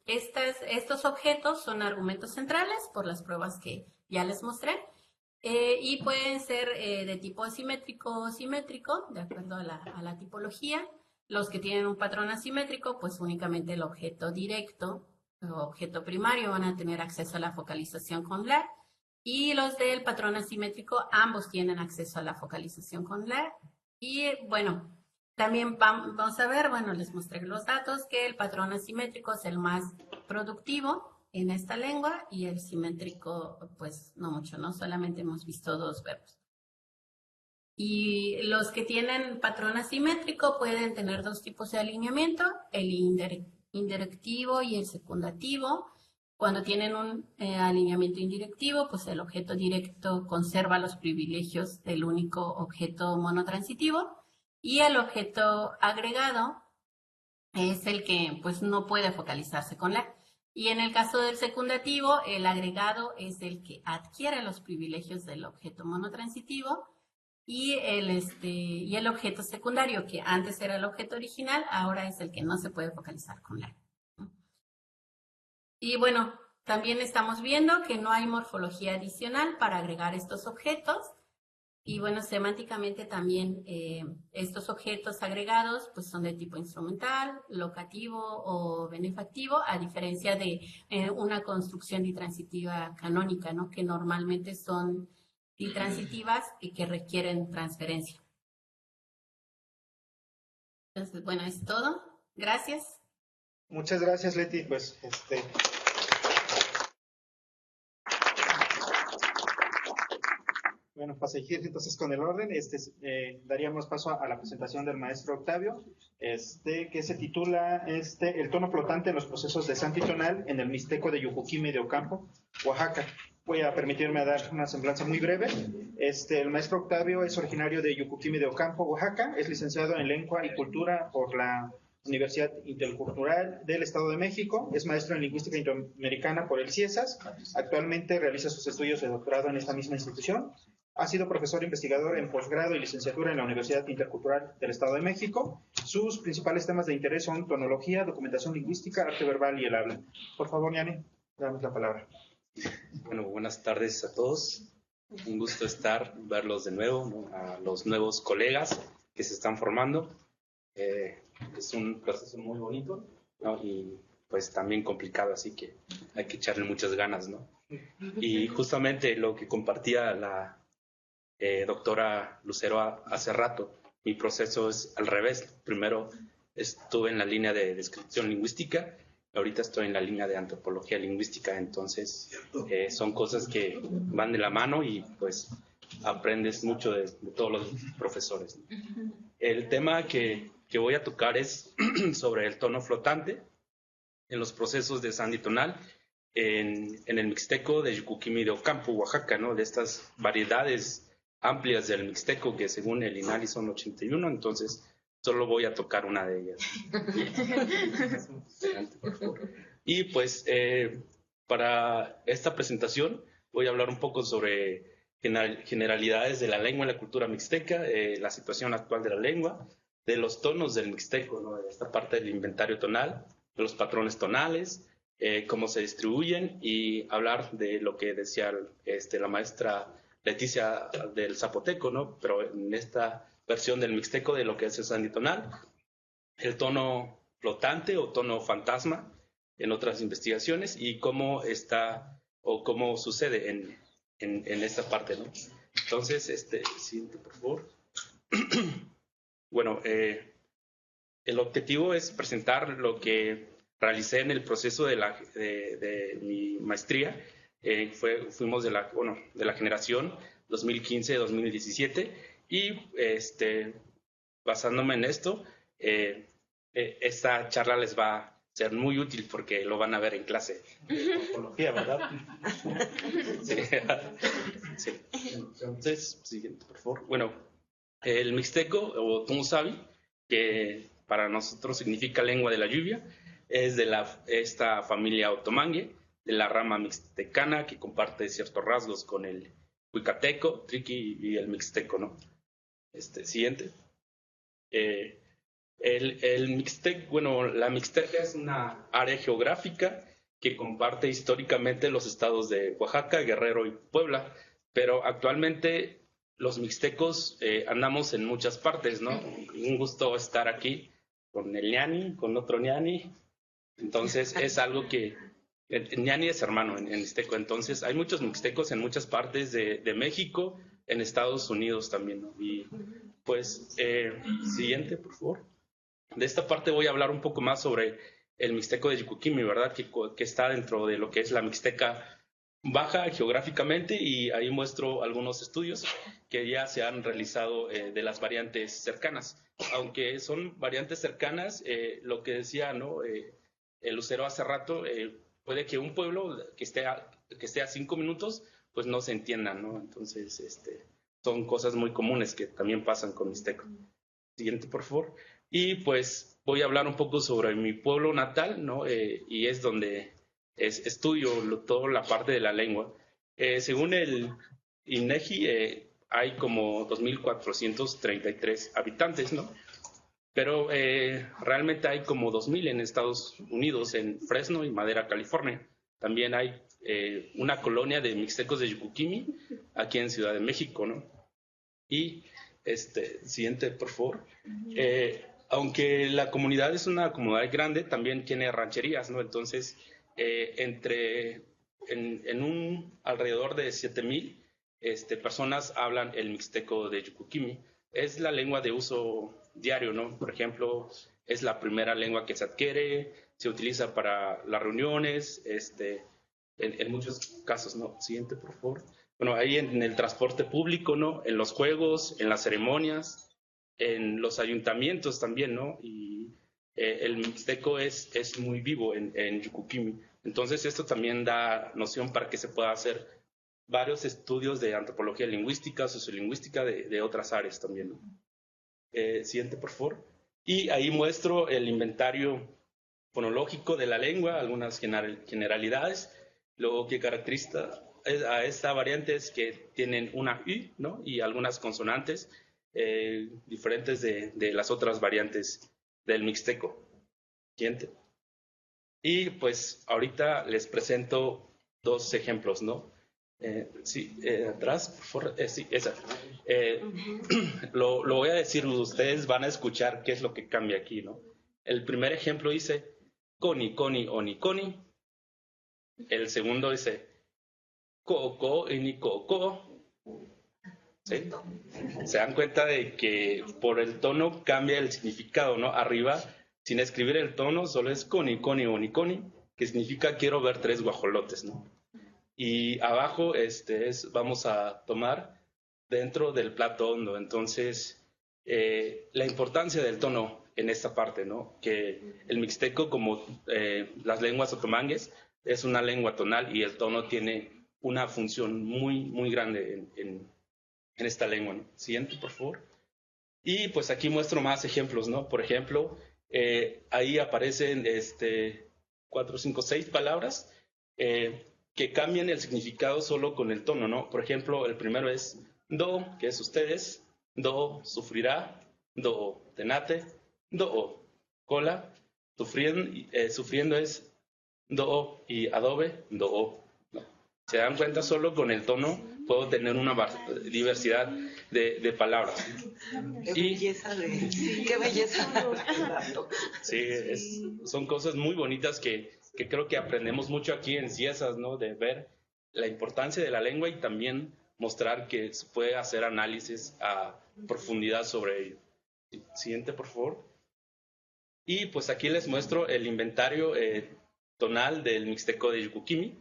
estos objetos son argumentos centrales por las pruebas que ya les mostré y pueden ser de tipo asimétrico o simétrico, de acuerdo a la tipología. Los que tienen un patrón asimétrico, pues únicamente el objeto directo o objeto primario van a tener acceso a la focalización con la. Y los del patrón asimétrico, ambos tienen acceso a la focalización con la. Y bueno, también vamos a ver, bueno, les mostré los datos, que el patrón asimétrico es el más productivo en esta lengua y el simétrico, pues no mucho, ¿no? Solamente hemos visto 2 verbos. Y los que tienen patrón asimétrico pueden tener 2 tipos de alineamiento, el indirectivo y el secundativo. Cuando tienen un alineamiento indirectivo, pues el objeto directo conserva los privilegios del único objeto monotransitivo y el objeto agregado es el que pues no puede focalizarse con la. Y en el caso del secundativo, el agregado es el que adquiere los privilegios del objeto monotransitivo y el objeto secundario, que antes era el objeto original, ahora es el que no se puede focalizar con la. Y bueno, también estamos viendo que no hay morfología adicional para agregar estos objetos. Y bueno, semánticamente también estos objetos agregados pues son de tipo instrumental, locativo o benefactivo, a diferencia de una construcción ditransitiva canónica, ¿no? Que normalmente son ditransitivas y que requieren transferencia. Entonces, bueno, es todo. Gracias. Muchas gracias, Leti. Pues bueno, para seguir entonces con el orden, daríamos paso a la presentación del maestro Octavio, que se titula El tono flotante en los procesos de santitonal en el Mixteco de Yucuquime de Ocampo, Oaxaca. Voy a permitirme dar una semblanza muy breve. El maestro Octavio es originario de Yucuquime de Ocampo, Oaxaca, es licenciado en Lengua y Cultura por la Universidad Intercultural del Estado de México, es maestro en Lingüística Indoamericana por el CIESAS, actualmente realiza sus estudios de doctorado en esta misma institución. Ha sido profesor investigador en posgrado y licenciatura en la Universidad Intercultural del Estado de México. Sus principales temas de interés son tonología, documentación lingüística, arte verbal y el habla. Por favor, Yanni, damos la palabra. Bueno, buenas tardes a todos. Un gusto verlos de nuevo, ¿no? A los nuevos colegas que se están formando. Es un proceso muy bonito, ¿no? Y pues también complicado, así que hay que echarle muchas ganas, ¿no? Y justamente lo que compartía la doctora Lucero hace rato, mi proceso es al revés. Primero estuve en la línea de descripción lingüística, ahorita estoy en la línea de antropología lingüística, entonces son cosas que van de la mano y pues aprendes mucho de todos los profesores. El tema que voy a tocar es sobre el tono flotante en los procesos de sanditonal en el Mixteco de Yucuquime de Ocampo, Oaxaca, ¿no? De estas variedades amplias del Mixteco, que según el INALI son 81, entonces solo voy a tocar una de ellas. Y pues para esta presentación voy a hablar un poco sobre generalidades de la lengua y la cultura mixteca, la situación actual de la lengua, de los tonos del Mixteco, ¿no? De esta parte del inventario tonal, de los patrones tonales, cómo se distribuyen, y hablar de lo que decía la maestra Leticia del zapoteco, ¿no? Pero en esta versión del mixteco de lo que es el semitonal, el tono flotante o tono fantasma en otras investigaciones y cómo está o cómo sucede en esta parte, ¿no? Entonces, siguiente, por favor. Bueno, el objetivo es presentar lo que realicé en el proceso de mi maestría. Fuimos de la generación 2015-2017 y basándome en esto, esta charla les va a ser muy útil porque lo van a ver en clase de morfología, ¿verdad? Sí. Sí. Entonces, siguiente, por favor. Bueno, el mixteco o Tumusabi, que para nosotros significa lengua de la lluvia, es de esta familia otomangue, de la rama mixtecana, que comparte ciertos rasgos con el huicateco, triqui y el mixteco, ¿no? Siguiente. El mixtec, bueno, la mixteca es una área geográfica que comparte históricamente los estados de Oaxaca, Guerrero y Puebla, pero actualmente los mixtecos andamos en muchas partes, ¿no? Un gusto estar aquí con el ñani, con otro ñani. Entonces es algo que el ñani es hermano en mixteco. Entonces hay muchos mixtecos en muchas partes de México, en Estados Unidos también, ¿no? Y pues, siguiente, por favor. De esta parte voy a hablar un poco más sobre el mixteco de Yucuquimi, ¿verdad? Que está dentro de lo que es la mixteca baja geográficamente, y ahí muestro algunos estudios que ya se han realizado de las variantes cercanas. Aunque son variantes cercanas, lo que decía, ¿no? El Lucero hace rato, puede que un pueblo que esté a 5 minutos, pues no se entienda, ¿no? Entonces, son cosas muy comunes que también pasan con mixteco. Siguiente, por favor. Y pues voy a hablar un poco sobre mi pueblo natal, ¿no? Y es donde estudio toda la parte de la lengua. Según el INEGI, hay como 2.433 habitantes, ¿no? Pero realmente hay como 2.000 en Estados Unidos, en Fresno y Madera, California. También hay una colonia de mixtecos de Yucuquimi aquí en Ciudad de México, ¿no? Y siguiente, por favor. Aunque la comunidad es una comunidad grande, también tiene rancherías, ¿no? Entonces, alrededor de 7,000 personas hablan el mixteco de Yucuquimi. Es la lengua de uso diario, ¿no? Por ejemplo, es la primera lengua que se adquiere, se utiliza para las reuniones, en muchos casos, ¿no? Siguiente, por favor. Bueno, ahí en el transporte público, ¿no? En los juegos, en las ceremonias, en los ayuntamientos también, ¿no? Y el mixteco es muy vivo en Yucuquimi. Entonces, esto también da noción para que se pueda hacer varios estudios de antropología lingüística, sociolingüística de otras áreas también, ¿no? Siguiente, por favor. Y ahí muestro el inventario fonológico de la lengua, algunas generalidades. Lo que caracteriza a esta variante es que tienen una U, ¿no? Y algunas consonantes diferentes de las otras variantes del mixteco. Siguiente. Y pues ahorita les presento 2 ejemplos, ¿no? Sí, atrás, por favor. Sí, esa. Lo voy a decir, ustedes van a escuchar qué es lo que cambia aquí, ¿no? El primer ejemplo dice coni, coni, oni, coni. El segundo dice co, co, ini, co, co. ¿Sí? Se dan cuenta de que por el tono cambia el significado, ¿no? Arriba, sin escribir el tono, solo es coni, coni, oni, coni, que significa quiero ver 3 guajolotes, ¿no? Y abajo vamos a tomar dentro del plato hondo. Entonces, la importancia del tono en esta parte, ¿no? Que el mixteco, como las lenguas otomangues, es una lengua tonal y el tono tiene una función muy, muy grande en esta lengua, ¿no? Siguiente, por favor. Y pues aquí muestro más ejemplos, ¿no? Por ejemplo, ahí aparecen 4, 5, 6 palabras que cambian el significado solo con el tono, ¿no? Por ejemplo, el primero es do, que es ustedes, do, sufrirá, do, tenate, do, cola, sufriendo es do y adobe, do, ¿no? Se dan cuenta, solo con el tono puedo tener una diversidad de palabras. Qué belleza. Sí, son cosas muy bonitas que creo que aprendemos mucho aquí en CIESAS, ¿no? De ver la importancia de la lengua y también mostrar que se puede hacer análisis a profundidad sobre ello. Siguiente, por favor. Y pues aquí les muestro el inventario tonal del mixteco de Yucuquimi.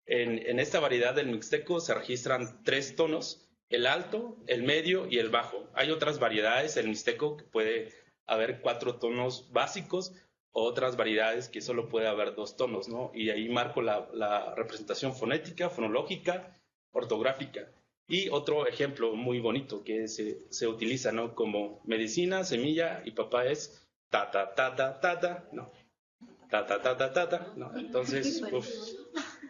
En esta variedad del mixteco se registran 3 tonos: el alto, el medio y el bajo. Hay otras variedades del mixteco que puede haber 4 tonos básicos, o otras variedades que solo puede haber 2 tonos, ¿no? Y ahí marco la representación fonética, fonológica, ortográfica. Y otro ejemplo muy bonito que se utiliza, ¿no? Como medicina, semilla y papá es ta ta ta ta ta ta, no, ta ta ta ta ta ta, no. Entonces,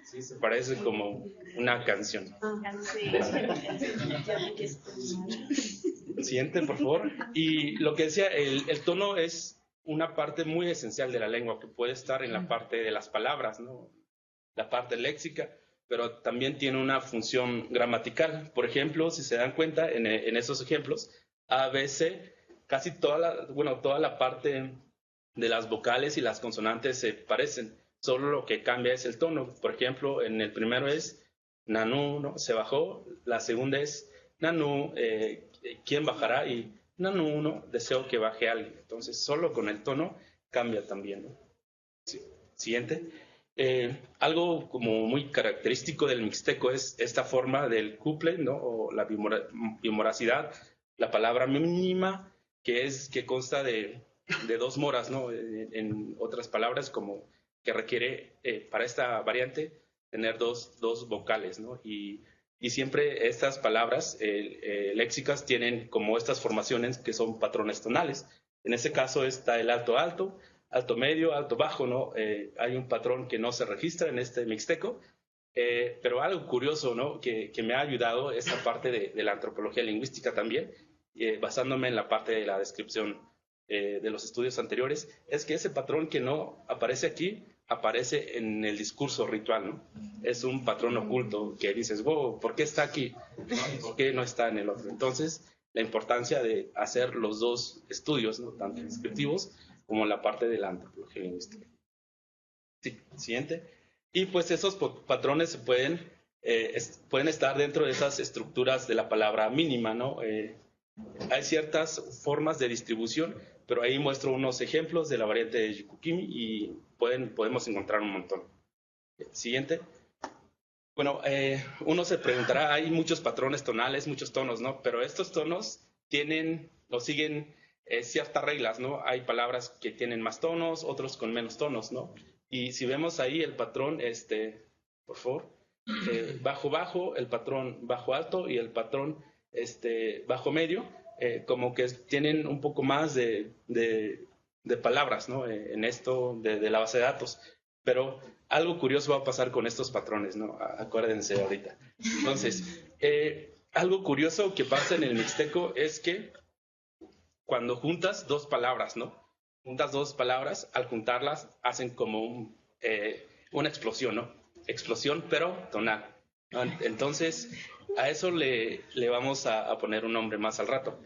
sí se parece como una canción. Siguiente, por favor. Y lo que decía, el tono es una parte muy esencial de la lengua, que puede estar en la parte de las palabras, ¿no? La parte léxica, pero también tiene una función gramatical. Por ejemplo, si se dan cuenta en esos ejemplos, A, B, C, casi toda la parte de las vocales y las consonantes se parecen, solo lo que cambia es el tono. Por ejemplo, en el primero es Nanú, ¿no? Se bajó. La segunda es Nanú, ¿quién bajará? Y Nanú, ¿no? Deseo que baje alguien. Entonces, solo con el tono cambia también, ¿no? Sí. Siguiente. Algo como muy característico del mixteco es esta forma del couple, ¿no? O la bimoracidad, la palabra mínima, que consta de 2 moras, ¿no? En otras palabras, como que requiere para esta variante tener dos vocales, ¿no? Y siempre estas palabras léxicas tienen como estas formaciones que son patrones tonales. En este caso está el alto alto, alto medio, alto bajo, ¿no? Hay un patrón que no se registra en este mixteco, pero algo curioso, ¿no? Que me ha ayudado esa parte de la antropología lingüística también, basándome en la parte de la descripción de los estudios anteriores, es que ese patrón que no aparece aquí, aparece en el discurso ritual, ¿no? Es un patrón oculto que dices, wow, ¿por qué está aquí? ¿Por qué no está en el otro? Entonces, la importancia de hacer los 2 estudios, ¿no? Tanto descriptivos como la parte de la antropología lingüística. Sí, siguiente. Y pues esos patrones pueden estar dentro de esas estructuras de la palabra mínima, ¿no? Hay ciertas formas de distribución, pero ahí muestro unos ejemplos de la variante de Yucuquimi y podemos encontrar un montón. Siguiente. Bueno, uno se preguntará, hay muchos patrones tonales, muchos tonos, ¿no? Pero estos tonos siguen ciertas reglas, ¿no? Hay palabras que tienen más tonos, otros con menos tonos, ¿no? Y si vemos ahí el patrón, por favor, bajo-bajo, el patrón bajo-alto y el patrón bajo-medio, como que tienen un poco más de palabras, ¿no? En esto de la base de datos. Pero algo curioso va a pasar con estos patrones, ¿no? Acuérdense ahorita. Entonces, algo curioso que pasa en el mixteco es que cuando juntas 2 palabras, ¿no? Juntas 2 palabras, al juntarlas hacen como una explosión, ¿no? Explosión, pero tonal, ¿no? Entonces, a eso le vamos a poner un nombre más al rato.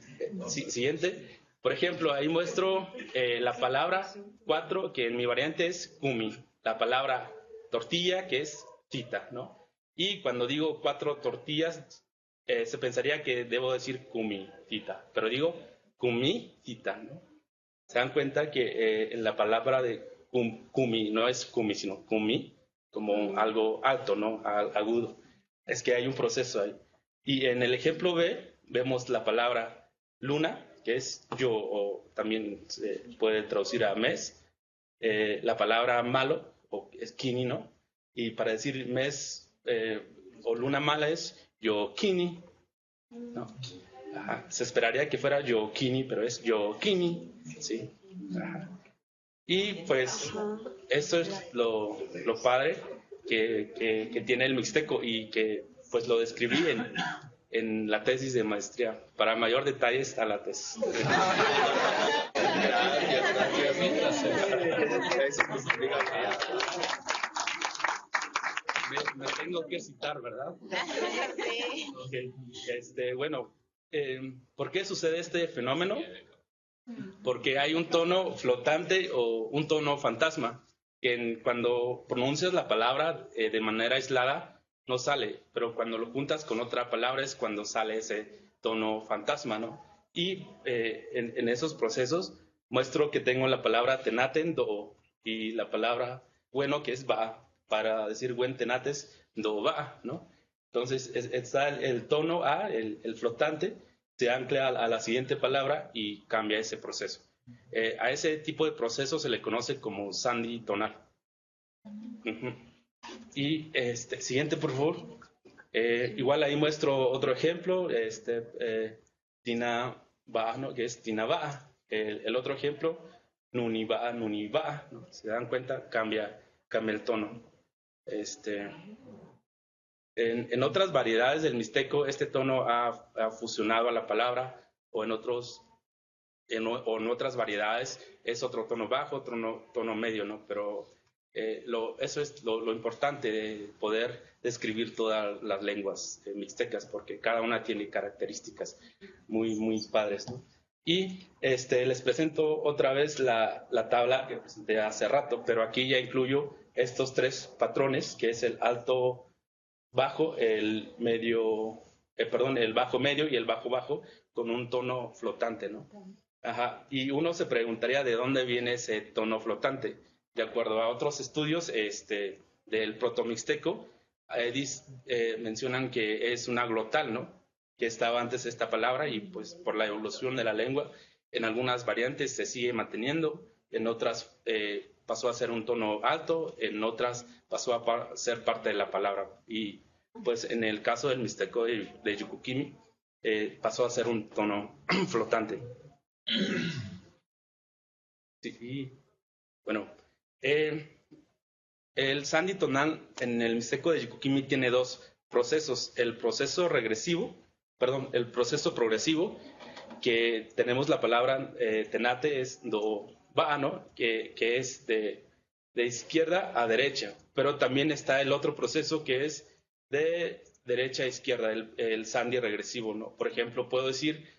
Siguiente. Por ejemplo, ahí muestro la palabra 4, que en mi variante es kumi. La palabra tortilla, que es tita, ¿no? Y cuando digo 4 tortillas, se pensaría que debo decir kumi, tita. Pero digo kumi, tita, ¿no? Se dan cuenta que en la palabra de kumi no es kumi, sino kumi, como algo alto, ¿no? Agudo. Es que hay un proceso ahí. Y en el ejemplo B vemos la palabra luna, que es yo, o también se puede traducir a mes. La palabra malo, o es kini, ¿no? Y para decir mes o luna mala es yo kini, ¿no? Ajá. Se esperaría que fuera yo kini, pero es yo kini, ¿sí? Ajá. Y pues esto es lo padre que tiene el mixteco y que pues lo describí en la tesis de maestría. Para mayor detalle está la tesis. Gracias. me tengo que citar, ¿verdad? Sí. Okay. Bueno, ¿por qué sucede este fenómeno? Porque hay un tono flotante o un tono fantasma, que cuando pronuncias la palabra de manera aislada no sale, pero cuando lo juntas con otra palabra es cuando sale ese tono fantasma, ¿no? Y en esos procesos muestro que tengo la palabra tenaten, do, y la palabra bueno, que es va, para decir buen tenates, do, va, ¿no? Entonces está el tono A, el flotante, se ancla a la siguiente palabra y cambia ese proceso. A ese tipo de proceso se le conoce como Sandy tonal. Y siguiente, por favor. Igual ahí muestro otro ejemplo, Tina va, ¿no? Que es Tina va. El otro ejemplo, Nuni va, ¿no? ¿Se dan cuenta? Cambia el tono. En otras variedades del mixteco, este tono ha fusionado a la palabra, o en otras variedades es otro tono bajo, otro tono medio, ¿no? Pero eso es lo importante de poder describir todas las lenguas mixtecas, porque cada una tiene características muy, muy padres, ¿no? Y les presento otra vez la tabla que presenté hace rato, pero aquí ya incluyo estos tres patrones, que es el alto bajo, el medio, el bajo medio y el bajo bajo, con un tono flotante, ¿no? Ajá. Y uno se preguntaría de dónde viene ese tono flotante. De acuerdo a otros estudios del protomixteco, mencionan que es una glotal, ¿no? Que estaba antes esta palabra y pues por la evolución de la lengua, en algunas variantes se sigue manteniendo, en otras pasó a ser un tono alto, en otras pasó a ser parte de la palabra. Y pues en el caso del mixteco de Yucuquimi, pasó a ser un tono flotante. Sí, bueno, el Sandy tonal en el mixteco de Yucuquimi tiene dos procesos: el proceso progresivo, que tenemos la palabra tenate, es do va, ¿no? Que es de izquierda a derecha, pero también está el otro proceso que es de derecha a izquierda, el Sandy regresivo, ¿no? Por ejemplo, puedo decir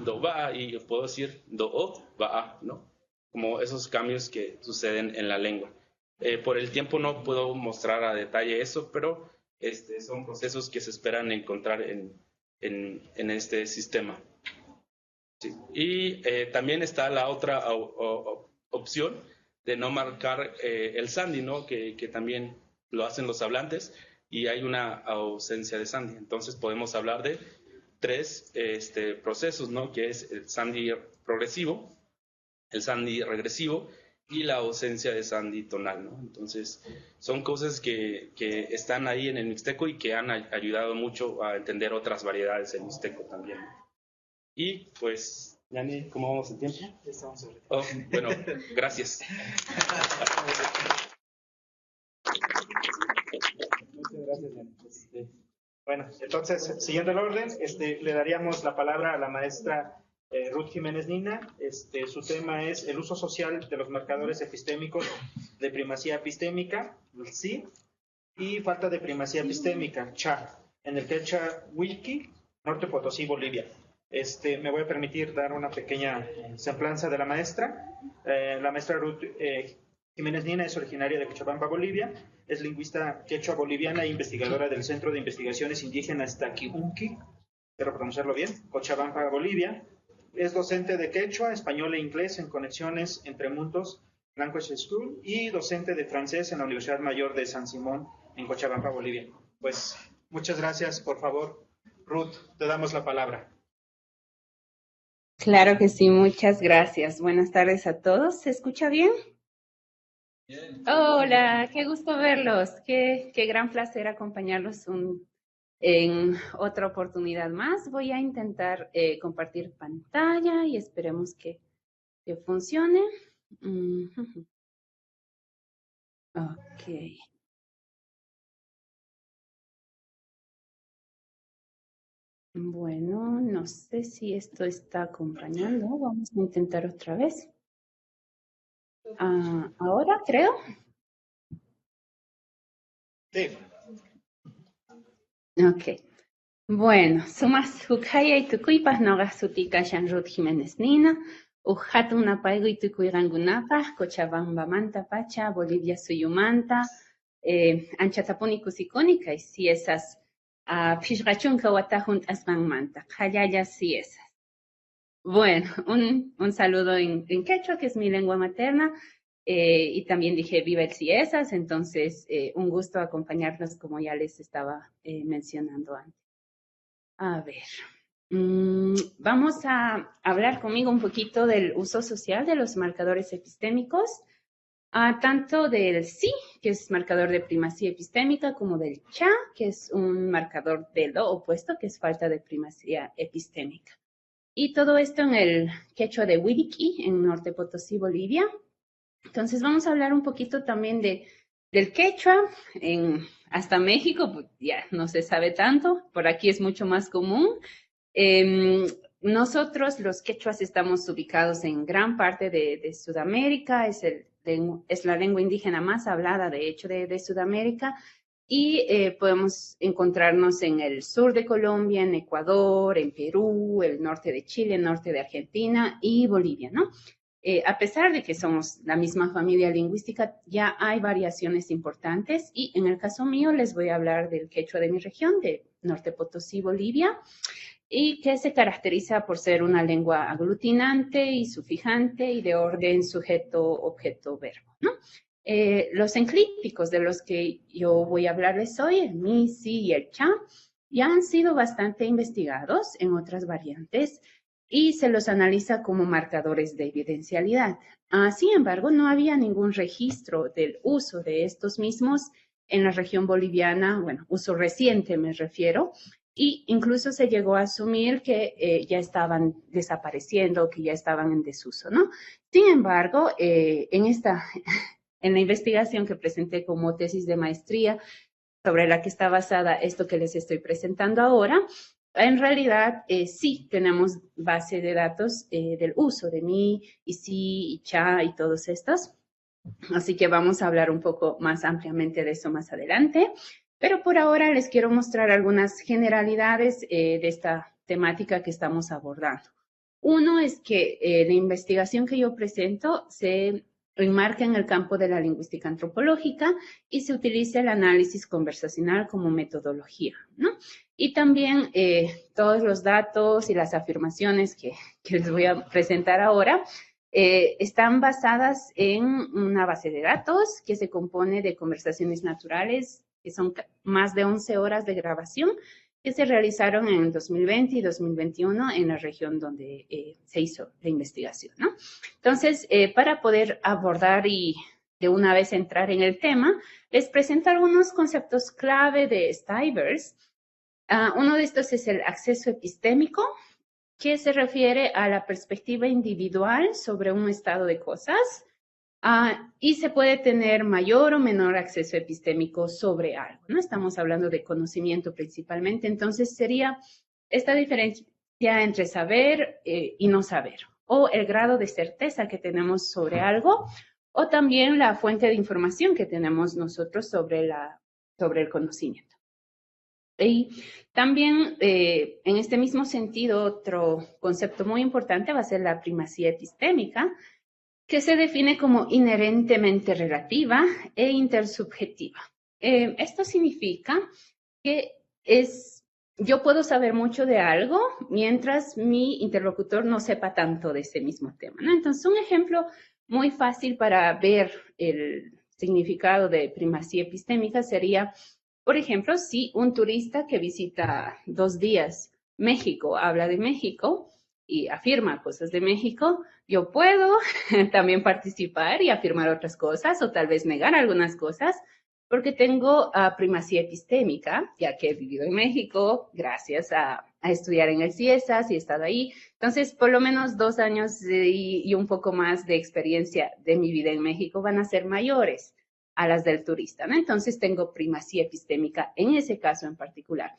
do va y puedo decir do o va, ¿no? Como esos cambios que suceden en la lengua. Por el tiempo no puedo mostrar a detalle eso, pero son procesos que se esperan encontrar en este sistema. Sí. Y también está la otra opción de no marcar el Sandy, ¿no? Que también lo hacen los hablantes y hay una ausencia de Sandy. Entonces podemos hablar de tres procesos, ¿no? Que es el Sandy progresivo, el Sandy regresivo y la ausencia de Sandy tonal, ¿no? Entonces son cosas que están ahí en el mixteco y que han ayudado mucho a entender otras variedades del mixteco también. Y pues, Yanni, ¿cómo vamos en tiempo? Estamos sobre. Oh, bueno, gracias. Muchas gracias, Yanni. Bueno, entonces, siguiendo el orden, le daríamos la palabra a la maestra Ruth Jiménez Nina. Su tema es el uso social de los marcadores epistémicos de primacía epistémica, sí, y falta de primacía epistémica, cha, en el quechua Wiki, Norte Potosí, Bolivia. Me voy a permitir dar una pequeña semblanza de la maestra. La maestra Ruth Jiménez Nina es originaria de Cochabamba, Bolivia. Es lingüista quechua boliviana e investigadora del Centro de Investigaciones Indígenas Taquiunqui, espero pronunciarlo bien, Cochabamba, Bolivia. Es docente de quechua, español e inglés en Conexiones Entre Mundos Language School y docente de francés en la Universidad Mayor de San Simón en Cochabamba, Bolivia. Pues muchas gracias, por favor. Ruth, te damos la palabra. Claro que sí, muchas gracias. Buenas tardes a todos. ¿Se escucha bien? Bien. Hola, qué gusto verlos. Qué gran placer acompañarlos en otra oportunidad más. Voy a intentar compartir pantalla y esperemos que funcione. Ok. Bueno, no sé si esto está acompañando. Vamos a intentar otra vez. Ahora creo. Sí. Ok. Bueno, sumas hukaya y tukuypas noga sutika Ruth Jiménez Nina, ujatuna paigo y tukuyrangunapa, Cochabamba manta pacha, Bolivia suyumanta, anchatapuni kusikónica y si esas pishgachunka watajunt asman manta, kayaya si esas. Bueno, un saludo en quechua, que es mi lengua materna, y también dije viva el CIESAS, entonces un gusto acompañarnos como ya les estaba mencionando antes. A ver, vamos a hablar conmigo un poquito del uso social de los marcadores epistémicos, tanto del sí, que es marcador de primacía epistémica, como del cha, que es un marcador de lo opuesto, que es falta de primacía epistémica. Y todo esto en el quechua de Huiriqui, en Norte Potosí, Bolivia. Entonces vamos a hablar un poquito también del quechua. Hasta México, pues ya no se sabe tanto, por aquí es mucho más común. Nosotros los quechuas estamos ubicados en gran parte de Sudamérica, es la lengua indígena más hablada de hecho de Sudamérica, y podemos encontrarnos en el sur de Colombia, en Ecuador, en Perú, el norte de Chile, el norte de Argentina y Bolivia, ¿no? A pesar de que somos la misma familia lingüística, ya hay variaciones importantes y en el caso mío les voy a hablar del quechua de mi región, de Norte Potosí, Bolivia, y que se caracteriza por ser una lengua aglutinante y sufijante y de orden sujeto, objeto, verbo, ¿no? Los enclípticos de los que yo voy a hablarles hoy, el mi, si y el cha, ya han sido bastante investigados en otras variantes y se los analiza como marcadores de evidencialidad. Sin embargo, no había ningún registro del uso de estos mismos en la región boliviana, bueno, uso reciente me refiero, y incluso se llegó a asumir que ya estaban desapareciendo, que ya estaban en desuso, ¿no? Sin embargo, en la investigación que presenté como tesis de maestría, sobre la que está basada esto que les estoy presentando ahora, en realidad sí tenemos base de datos del uso de mi y si y cha y todos estos. Así que vamos a hablar un poco más ampliamente de eso más adelante. Pero por ahora les quiero mostrar algunas generalidades de esta temática que estamos abordando. Uno es que la investigación que yo presento se enmarca en el campo de la lingüística antropológica y se utiliza el análisis conversacional como metodología, ¿no? Y también todos los datos y las afirmaciones que les voy a presentar ahora están basadas en una base de datos que se compone de conversaciones naturales, que son más de 11 horas de grabación, que se realizaron en 2020 y 2021 en la región donde se hizo la investigación, ¿no? Entonces, para poder abordar y de una vez entrar en el tema, les presento algunos conceptos clave de Stivers. Uno de estos es el acceso epistémico, que se refiere a la perspectiva individual sobre un estado de cosas, y se puede tener mayor o menor acceso epistémico sobre algo, ¿no? Estamos hablando de conocimiento principalmente, entonces sería esta diferencia entre saber y no saber, o el grado de certeza que tenemos sobre algo, o también la fuente de información que tenemos nosotros sobre el conocimiento. Y también, en este mismo sentido, otro concepto muy importante va a ser la primacía epistémica, que se define como inherentemente relativa e intersubjetiva. Esto significa que yo puedo saber mucho de algo mientras mi interlocutor no sepa tanto de ese mismo tema, ¿no? Entonces, un ejemplo muy fácil para ver el significado de primacía epistémica sería, por ejemplo, si un turista que visita 2 días México habla de México y afirma cosas de México, yo puedo también participar y afirmar otras cosas o tal vez negar algunas cosas porque tengo primacía epistémica, ya que he vivido en México gracias a estudiar en el CIESAS y he estado ahí. Entonces, por lo menos 2 años y un poco más de experiencia de mi vida en México van a ser mayores a las del turista, ¿no? Entonces, tengo primacía epistémica en ese caso en particular.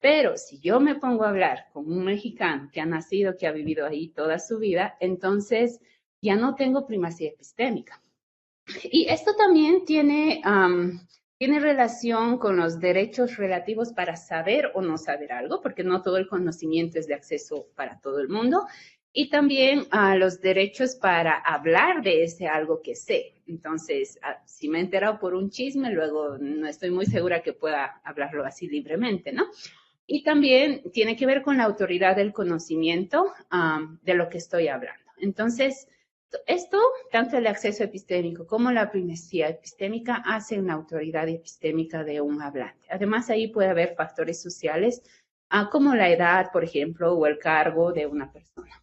Pero si yo me pongo a hablar con un mexicano que ha nacido, que ha vivido ahí toda su vida, entonces ya no tengo primacía epistémica. Y esto también tiene tiene relación con los derechos relativos para saber o no saber algo, porque no todo el conocimiento es de acceso para todo el mundo, y también los derechos para hablar de ese algo que sé. Entonces, si me he enterado por un chisme, luego no estoy muy segura que pueda hablarlo así libremente, ¿no? Y también tiene que ver con la autoridad del conocimiento de lo que estoy hablando. Entonces, esto, tanto el acceso epistémico como la primacía epistémica, hace una autoridad epistémica de un hablante. Además, ahí puede haber factores sociales, como la edad, por ejemplo, o el cargo de una persona.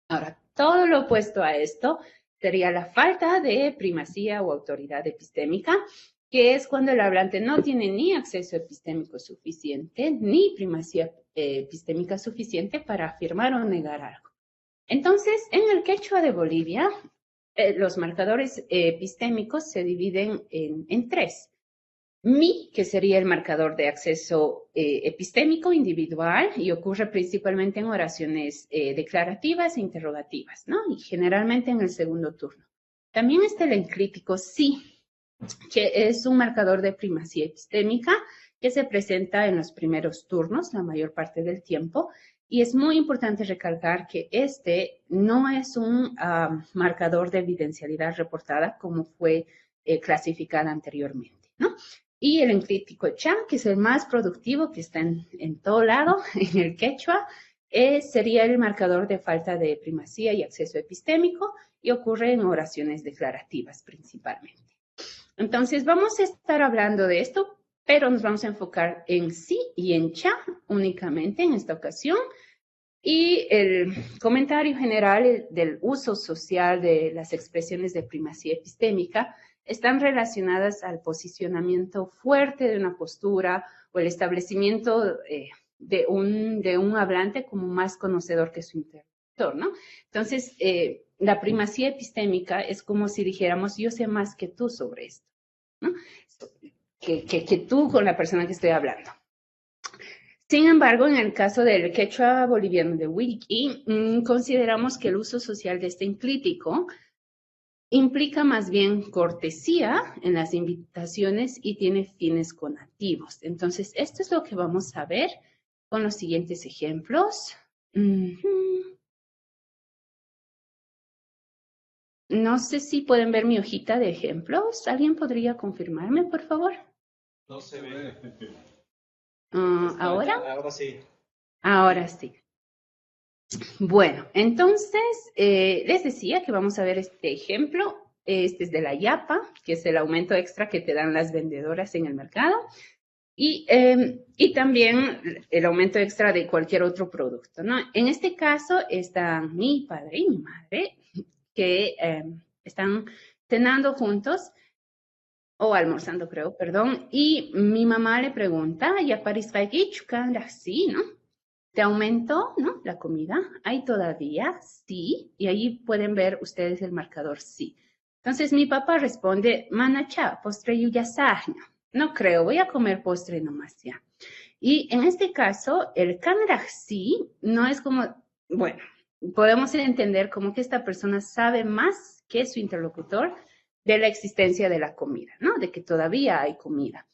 Ahora, todo lo opuesto a esto sería la falta de primacía o autoridad epistémica, que es cuando el hablante no tiene ni acceso epistémico suficiente, ni primacía epistémica suficiente para afirmar o negar algo. Entonces, en el quechua de Bolivia, los marcadores epistémicos se dividen en tres. Mi, que sería el marcador de acceso epistémico individual y ocurre principalmente en oraciones declarativas e interrogativas, ¿no? Y generalmente en el segundo turno. También está el enclítico sí, que es un marcador de primacía epistémica que se presenta en los primeros turnos la mayor parte del tiempo. Y es muy importante recalcar que este no es un marcador de evidencialidad reportada como fue clasificada anteriormente, ¿no? Y el enclítico chan, que es el más productivo, que está en todo lado, en el quechua, sería el marcador de falta de primacía y acceso epistémico y ocurre en oraciones declarativas principalmente. Entonces, vamos a estar hablando de esto, pero nos vamos a enfocar en sí y en cha únicamente en esta ocasión. Y el comentario general del uso social de las expresiones de primacía epistémica están relacionadas al posicionamiento fuerte de una postura o el establecimiento de un hablante como más conocedor que su interlocutor, ¿no? Entonces, la primacía epistémica es como si dijéramos, yo sé más que tú sobre esto, ¿no? Que tú con la persona que estoy hablando. Sin embargo, en el caso del quechua boliviano de Wiki, consideramos que el uso social de este enclítico implica más bien cortesía en las invitaciones y tiene fines conativos. Entonces, esto es lo que vamos a ver con los siguientes ejemplos. No sé si pueden ver mi hojita de ejemplos. ¿Alguien podría confirmarme, por favor? No se ve. ¿Ahora? Ahora sí. Ahora sí. Bueno, entonces les decía que vamos a ver este ejemplo. Este es de la yapa, que es el aumento extra que te dan las vendedoras en el mercado. Y también el aumento extra de cualquier otro producto, ¿no? En este caso están mi padre y mi madre, que están cenando juntos, o almorzando creo, perdón, y mi mamá le pregunta, ya sí, ¿no? ¿Te aumentó, no? La comida. ¿Hay todavía? Sí. Y ahí pueden ver ustedes el marcador sí. Entonces mi papá responde, manacha, postre yuyasahna. No creo, voy a comer postre nomás ya. Y en este caso, el kanraj sí no es como, bueno, podemos entender como que esta persona sabe más que su interlocutor de la existencia de la comida, ¿no? De que todavía hay comida.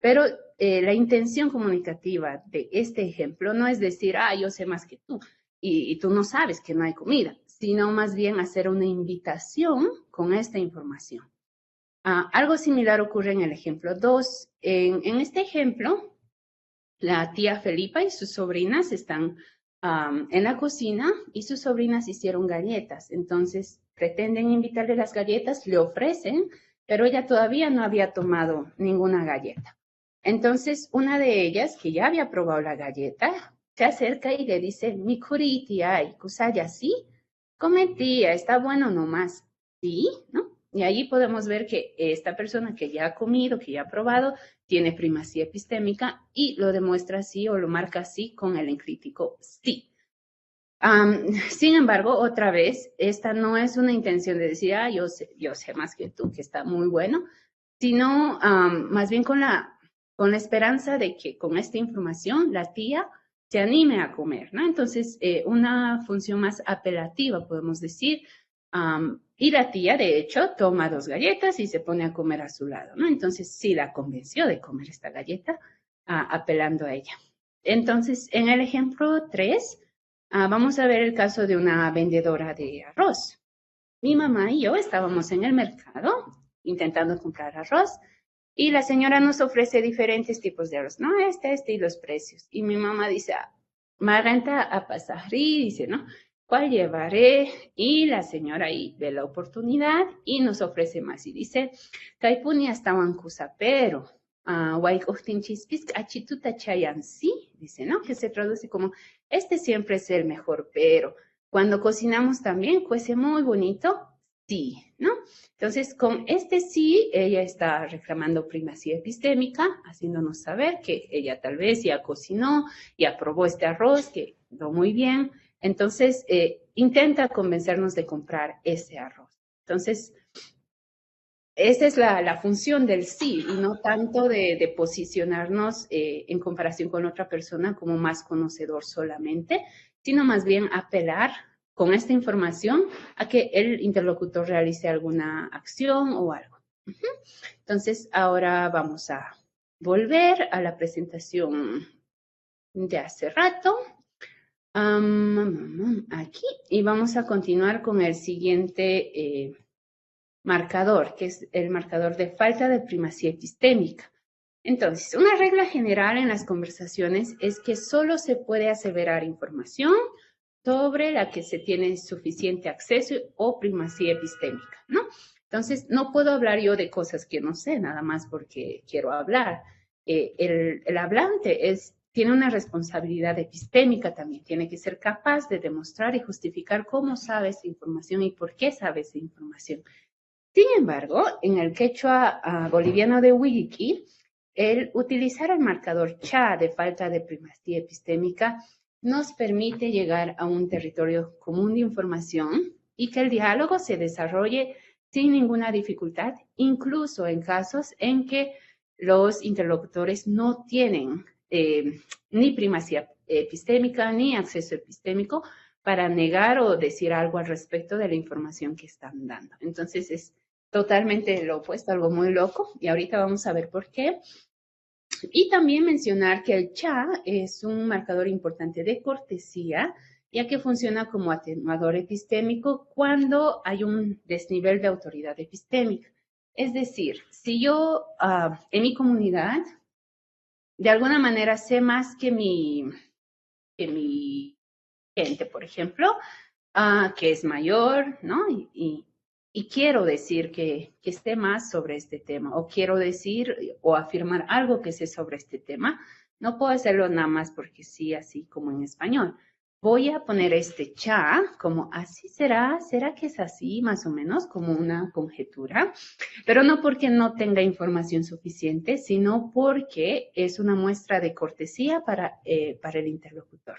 Pero la intención comunicativa de este ejemplo no es decir, yo sé más que tú y tú no sabes que no hay comida, sino más bien hacer una invitación con esta información. Algo similar ocurre en el ejemplo 2. En este ejemplo, la tía Felipa y sus sobrinas están en la cocina y sus sobrinas hicieron galletas. Entonces, pretenden invitarle las galletas, le ofrecen, pero ella todavía no había tomado ninguna galleta. Entonces, una de ellas, que ya había probado la galleta, se acerca y le dice, mi curiti, ay, kusaya, ¿sí? Come tía, está bueno nomás. ¿Sí? ¿No? Y ahí podemos ver que esta persona que ya ha comido, que ya ha probado, tiene primacía epistémica y lo demuestra así o lo marca así con el enclítico sí. Sin embargo, otra vez, esta no es una intención de decir, yo sé más que tú, que está muy bueno, sino más bien con la esperanza de que con esta información la tía se anime a comer, ¿no? Entonces, una función más apelativa, podemos decir, Y la tía, de hecho, toma 2 galletas y se pone a comer a su lado, ¿no? Entonces, sí la convenció de comer esta galleta, apelando a ella. Entonces, en el ejemplo 3, vamos a ver el caso de una vendedora de arroz. Mi mamá y yo estábamos en el mercado intentando comprar arroz y la señora nos ofrece diferentes tipos de arroz, ¿no? Este y los precios. Y mi mamá dice, Maranta a pasarí, dice, ¿no? ¿Cuál llevaré? Y la señora ahí ve la oportunidad y nos ofrece más. Y dice, Taipuni hasta Wankusa, pero achituta chayan, sí, dice, ¿no? Que se traduce como, este siempre es el mejor, pero cuando cocinamos también cuece muy bonito, sí, ¿no? Entonces, con este sí, ella está reclamando primacía epistémica, haciéndonos saber que ella tal vez ya cocinó, ya probó este arroz, que quedó muy bien. Entonces, intenta convencernos de comprar ese arroz. Entonces, esa es la función del sí, y no tanto de posicionarnos en comparación con otra persona como más conocedor solamente, sino más bien apelar con esta información a que el interlocutor realice alguna acción o algo. Entonces, ahora vamos a volver a la presentación de hace rato. Aquí, y vamos a continuar con el siguiente marcador, que es el marcador de falta de primacía epistémica. Entonces, una regla general en las conversaciones es que solo se puede aseverar información sobre la que se tiene suficiente acceso o primacía epistémica, ¿no? Entonces, no puedo hablar yo de cosas que no sé, nada más porque quiero hablar. El hablante tiene una responsabilidad epistémica también, tiene que ser capaz de demostrar y justificar cómo sabe esa información y por qué sabe esa información. Sin embargo, en el quechua boliviano de Wiki, el utilizar el marcador cha de falta de primacía epistémica nos permite llegar a un territorio común de información y que el diálogo se desarrolle sin ninguna dificultad, incluso en casos en que los interlocutores no tienen ni primacía epistémica ni acceso epistémico para negar o decir algo al respecto de la información que están dando. Entonces es totalmente lo opuesto, algo muy loco, y ahorita vamos a ver por qué. Y también mencionar que el cha es un marcador importante de cortesía, ya que funciona como atenuador epistémico cuando hay un desnivel de autoridad epistémica. Es decir, si yo en mi comunidad de alguna manera sé más que mi gente, por ejemplo, que es mayor, ¿no? Y quiero decir que esté más sobre este tema, o quiero decir o afirmar algo que sé sobre este tema, no puedo hacerlo nada más porque sí, así como en español. Voy a poner este cha como así será que es así, más o menos, como una conjetura, pero no porque no tenga información suficiente, sino porque es una muestra de cortesía para el interlocutor.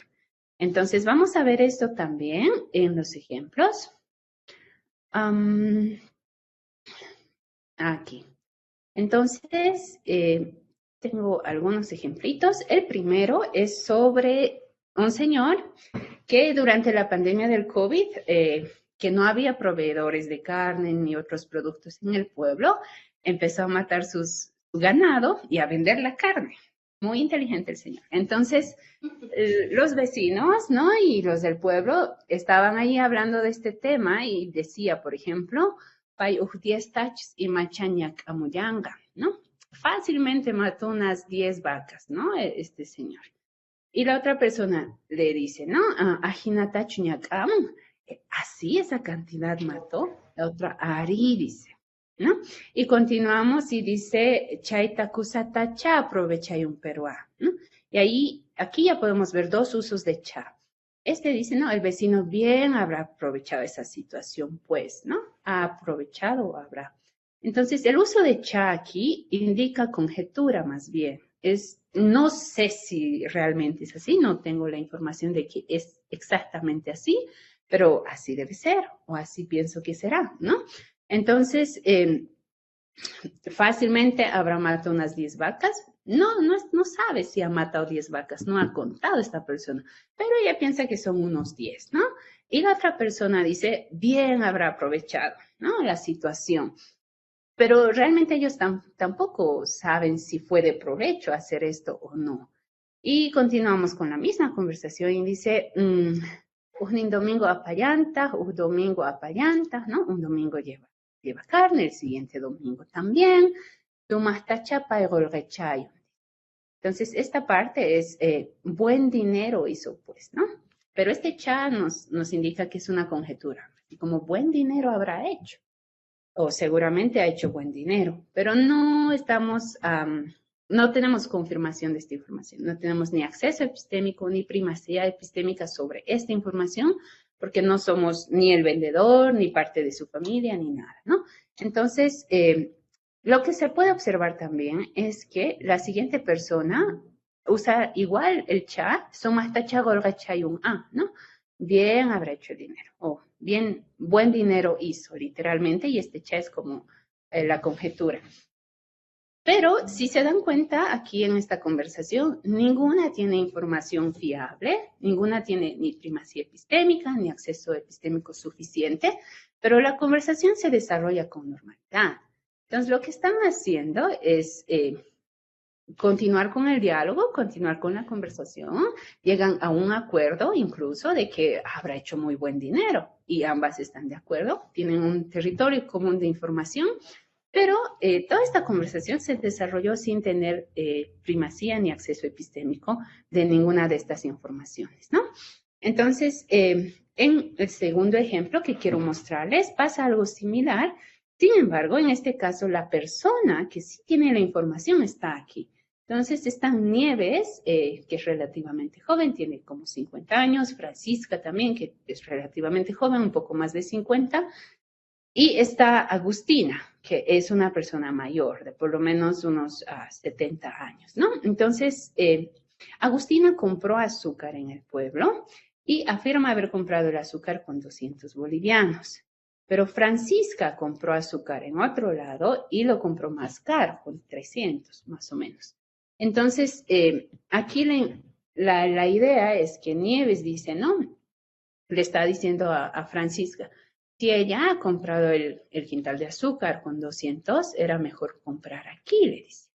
Entonces, vamos a ver esto también en los ejemplos. Aquí. Entonces, tengo algunos ejemplitos. El primero es sobre un señor que durante la pandemia del COVID, que no había proveedores de carne ni otros productos en el pueblo, empezó a matar su ganado y a vender la carne. Muy inteligente el señor. Entonces, los vecinos, ¿no? Y los del pueblo estaban ahí hablando de este tema y decía, por ejemplo, Pay tachs y machañac amuyanga, ¿no? Fácilmente mató unas 10 vacas, ¿no? Este señor. Y la otra persona le dice, ¿no? Ajinata chuñacam, así esa cantidad mató. La otra, Ari, dice, ¿no? Y continuamos y dice, chaita kusata cha, aprovecha un peruá, ¿no? Y ahí, aquí ya podemos ver 2 usos de cha. Este dice, no, el vecino bien habrá aprovechado esa situación, pues, ¿no? Ha aprovechado o habrá. Entonces, el uso de cha aquí indica conjetura más bien. No sé si realmente es así, no tengo la información de que es exactamente así, pero así debe ser, o así pienso que será, ¿no? Entonces, fácilmente habrá matado unas 10 vacas, no sabe si ha matado 10 vacas, no ha contado esta persona, pero ella piensa que son unos 10, ¿no? Y la otra persona dice, bien habrá aprovechado, ¿no? La situación. Pero realmente ellos tampoco saben si fue de provecho hacer esto o no. Y continuamos con la misma conversación y dice, un domingo apallanta, un domingo apallanta, ¿no? Un domingo lleva carne, el siguiente domingo también. Entonces, esta parte es buen dinero hizo, pues, ¿no? Pero este cha nos indica que es una conjetura. Y como buen dinero habrá hecho, o seguramente ha hecho buen dinero, pero no estamos, no tenemos confirmación de esta información. No tenemos ni acceso epistémico ni primacía epistémica sobre esta información, porque no somos ni el vendedor, ni parte de su familia, ni nada, ¿no? Entonces, lo que se puede observar también es que la siguiente persona usa igual el cha, ¿no? Bien habrá hecho el dinero, o bien, buen dinero hizo, literalmente, y este cha es como la conjetura. Pero si se dan cuenta, aquí en esta conversación, ninguna tiene información fiable, ninguna tiene ni primacía epistémica, ni acceso epistémico suficiente, pero la conversación se desarrolla con normalidad. Entonces, lo que están haciendo es continuar con el diálogo, continuar con la conversación, llegan a un acuerdo incluso de que habrá hecho muy buen dinero y ambas están de acuerdo, tienen un territorio común de información, pero toda esta conversación se desarrolló sin tener primacía ni acceso epistémico de ninguna de estas informaciones, ¿no? Entonces, en el segundo ejemplo que quiero mostrarles pasa algo similar. Sin embargo, en este caso, la persona que sí tiene la información está aquí. Entonces, están Nieves, que es relativamente joven, tiene como 50 años, Francisca también, que es relativamente joven, un poco más de 50, y está Agustina, que es una persona mayor, de por lo menos unos 70 años, ¿no? Entonces, Agustina compró azúcar en el pueblo y afirma haber comprado el azúcar con 200 bolivianos. Pero Francisca compró azúcar en otro lado y lo compró más caro, con 300 más o menos. Entonces, aquí la idea es que Nieves dice, no, le está diciendo a Francisca, si ella ha comprado el quintal de azúcar con 200, era mejor comprar aquí, le dice.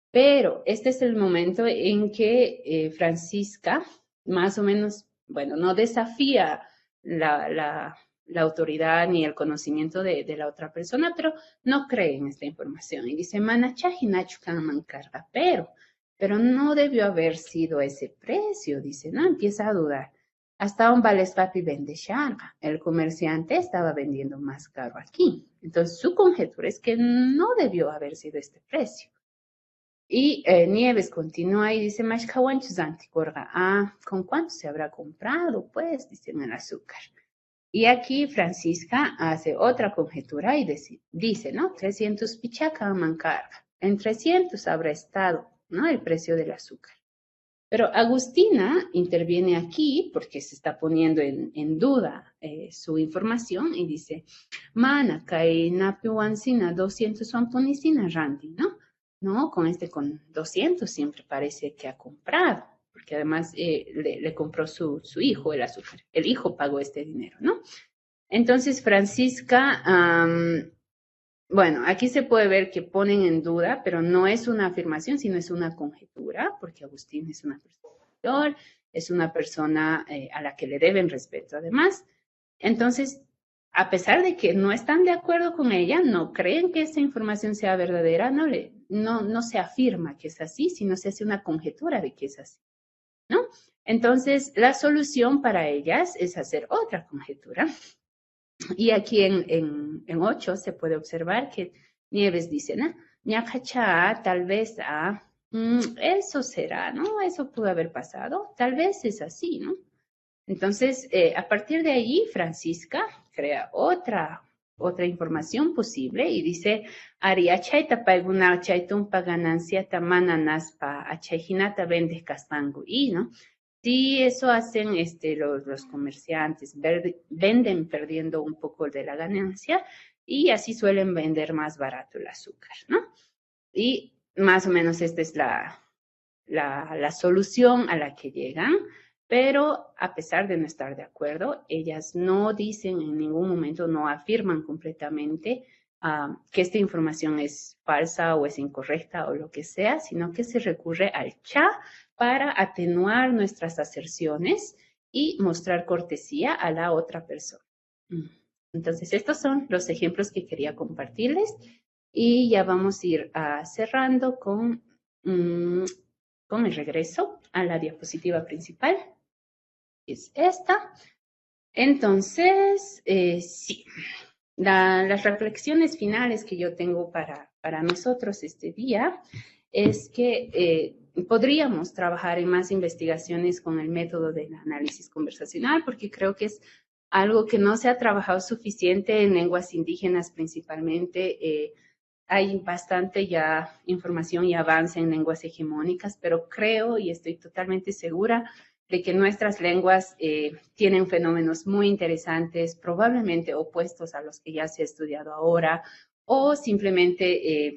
Pero este es el momento en que Francisca, más o menos, bueno, no desafía la autoridad ni el conocimiento de la otra persona, pero no cree en esta información. Y dice, pero no debió haber sido ese precio, dice, ¿no? Empieza a dudar. Hasta un Valespapi vende charga. El comerciante estaba vendiendo más caro aquí. Entonces, su conjetura es que no debió haber sido este precio. Y Nieves continúa y dice, ¿con cuánto se habrá comprado? Pues, dicen el azúcar. Y aquí Francisca hace otra conjetura y dice, ¿no? 300 pichaca mancarga. En 300 habrá estado, ¿no? El precio del azúcar. Pero Agustina interviene aquí porque se está poniendo en duda su información y dice, mana, kai napiwansina 200 amponicina randi, ¿no? No, con 200 siempre parece que ha comprado, porque además le compró su hijo el azúcar. El hijo pagó este dinero, ¿no? Entonces, Francisca, bueno, aquí se puede ver que ponen en duda, pero no es una afirmación, sino es una conjetura, porque Agustín es una persona mayor, es una persona a la que le deben respeto. Además, entonces, a pesar de que no están de acuerdo con ella, no creen que esa información sea verdadera, no se afirma que es así, sino se hace una conjetura de que es así, ¿no? Entonces, la solución para ellas es hacer otra conjetura. Y aquí en 8 se puede observar que Nieves dice, ¿no? Tal vez, eso será, ¿no? Eso pudo haber pasado, tal vez es así, ¿no? Entonces, a partir de allí, Francisca crea otra información posible y dice, Ariachaita paiguna chaitumpa ganancia tamana naspa achajinata vendes castango y, ¿no? Sí, eso hacen los comerciantes, venden perdiendo un poco de la ganancia y así suelen vender más barato el azúcar, ¿no? Y más o menos esta es la solución a la que llegan, pero a pesar de no estar de acuerdo, ellas no dicen en ningún momento, no afirman completamente que esta información es falsa o es incorrecta o lo que sea, sino que se recurre al cha para atenuar nuestras aserciones y mostrar cortesía a la otra persona. Entonces, estos son los ejemplos que quería compartirles y ya vamos a ir cerrando con el regreso a la diapositiva principal. Es esta. Entonces, sí, las reflexiones finales que yo tengo para nosotros este día es que podríamos trabajar en más investigaciones con el método del análisis conversacional, porque creo que es algo que no se ha trabajado suficiente en lenguas indígenas principalmente. Hay bastante ya información y avance en lenguas hegemónicas, pero creo y estoy totalmente segura de que nuestras lenguas tienen fenómenos muy interesantes, probablemente opuestos a los que ya se ha estudiado ahora, o simplemente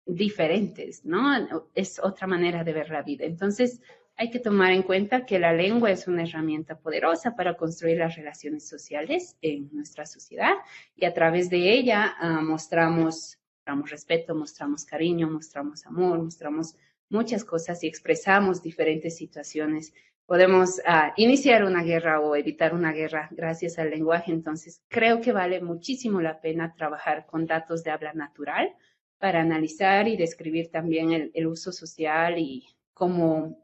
diferentes, ¿no? Es otra manera de ver la vida. Entonces, hay que tomar en cuenta que la lengua es una herramienta poderosa para construir las relaciones sociales en nuestra sociedad y a través de ella mostramos respeto, mostramos cariño, mostramos amor, mostramos muchas cosas y expresamos diferentes situaciones. Podemos iniciar una guerra o evitar una guerra gracias al lenguaje. Entonces, creo que vale muchísimo la pena trabajar con datos de habla natural para analizar y describir también el uso social y cómo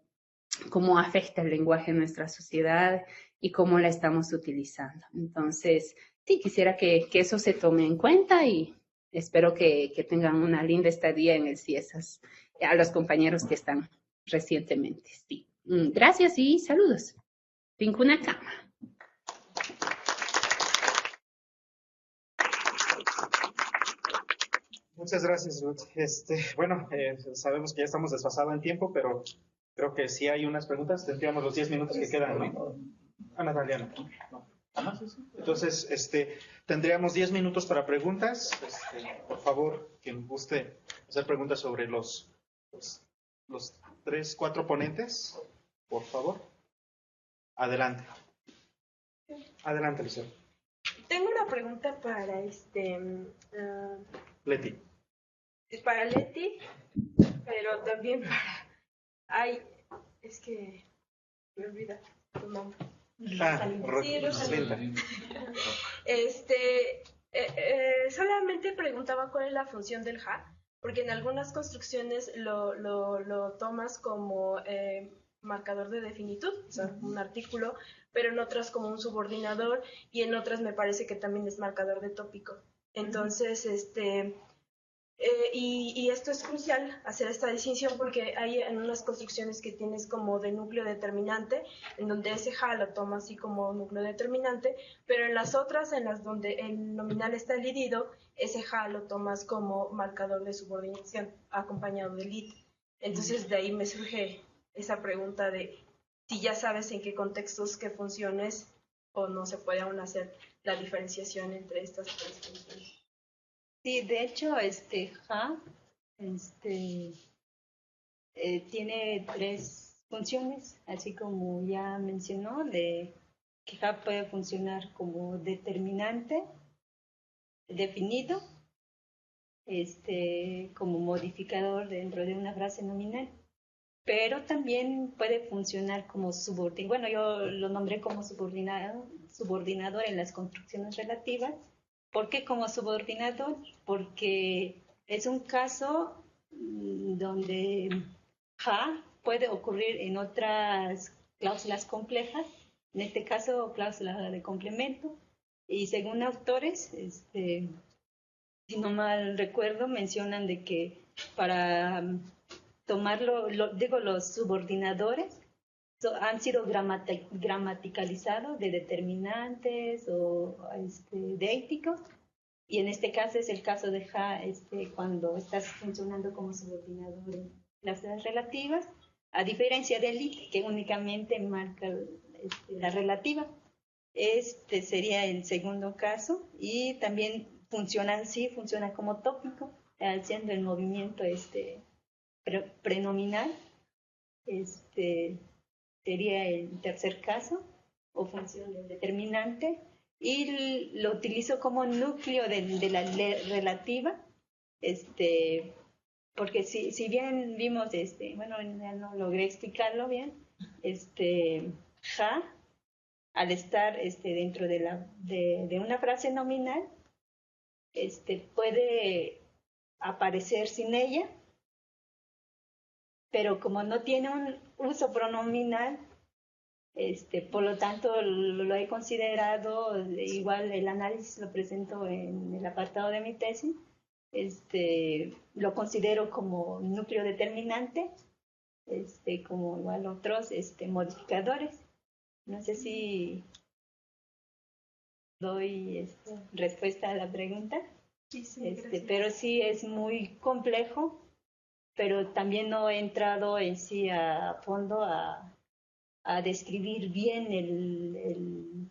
afecta el lenguaje en nuestra sociedad y cómo la estamos utilizando. Entonces, sí, quisiera que eso se tome en cuenta y espero que tengan una linda estadía en el CIESAS a los compañeros que están recientemente. Sí. Gracias y saludos. Rincuna Cama. Muchas gracias, Ruth. Bueno, sabemos que ya estamos desfasados en tiempo, pero creo que sí hay unas preguntas. Tendríamos los 10 minutos que quedan, ¿no? Ana Taliana. No. Entonces, tendríamos 10 minutos para preguntas. Por favor, quien guste hacer preguntas sobre los 3, 4 ponentes, por favor. Adelante. Adelante, Lucía. Tengo una pregunta para Leti. para Leti, pero también es que me olvida tu nombre. Sí, Rosalinda. Solamente preguntaba cuál es la función del ja, porque en algunas construcciones lo tomas como marcador de definitud, o sea, un artículo, pero en otras como un subordinador y en otras me parece que también es marcador de tópico. Entonces, y esto es crucial, hacer esta distinción, porque hay en unas construcciones que tienes como de núcleo determinante, en donde ese ja lo toma así como núcleo determinante, pero en las otras, en las donde el nominal está elidido, ese ja lo tomas como marcador de subordinación, acompañado del id. Entonces de ahí me surge esa pregunta de si ya sabes en qué contextos, qué funciones, o no se puede aún hacer la diferenciación entre estas tres funciones. Sí, de hecho, ja, tiene 3 funciones, así como ya mencionó, de que ja puede funcionar como determinante definido, como modificador dentro de una frase nominal, pero también puede funcionar como subordinador. Bueno, yo lo nombré como subordinador en las construcciones relativas. ¿Por qué como subordinador? Porque es un caso donde ja puede ocurrir en otras cláusulas complejas, en este caso cláusula de complemento, y según autores, si no mal recuerdo, mencionan de que para tomarlo, los subordinadores han sido gramaticalizados de determinantes o deíticos, y en este caso es el caso de ja, cuando estás funcionando como subordinador en cláusulas relativas, a diferencia del id, que únicamente marca la relativa. Este sería el segundo caso, y también funciona como tópico, haciendo el movimiento prenominal, sería el tercer caso, o función del determinante, y lo utilizo como núcleo de la relativa, porque si bien vimos, bueno, ya no logré explicarlo bien, ja, al estar dentro de una frase nominal, puede aparecer sin ella, pero como no tiene un uso pronominal, por lo tanto lo he considerado, igual el análisis lo presento en el apartado de mi tesis, lo considero como núcleo determinante, como igual otros modificadores. No sé si doy respuesta a la pregunta, Sí, pero sí es muy complejo, pero también no he entrado en sí a fondo a describir bien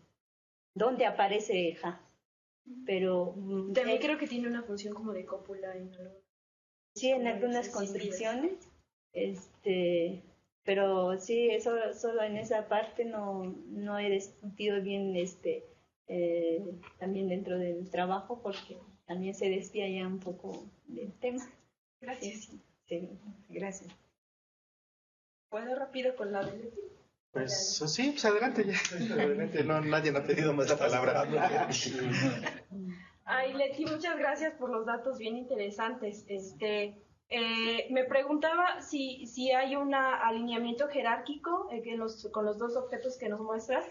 dónde aparece ja. Pero también creo que tiene una función como de cópula en algo. Sí, en algunas construcciones, pero sí, eso solo en esa parte no he discutido bien también dentro del trabajo, porque también se desvía ya un poco del tema. Gracias. Sí, gracias. ¿Puedo rápido con la de Leti? Pues sí, pues adelante ya. Adelante, no, nadie me ha pedido más la palabra. Ay, Leti, muchas gracias por los datos bien interesantes. Me preguntaba si hay un alineamiento jerárquico con los dos objetos que nos muestras.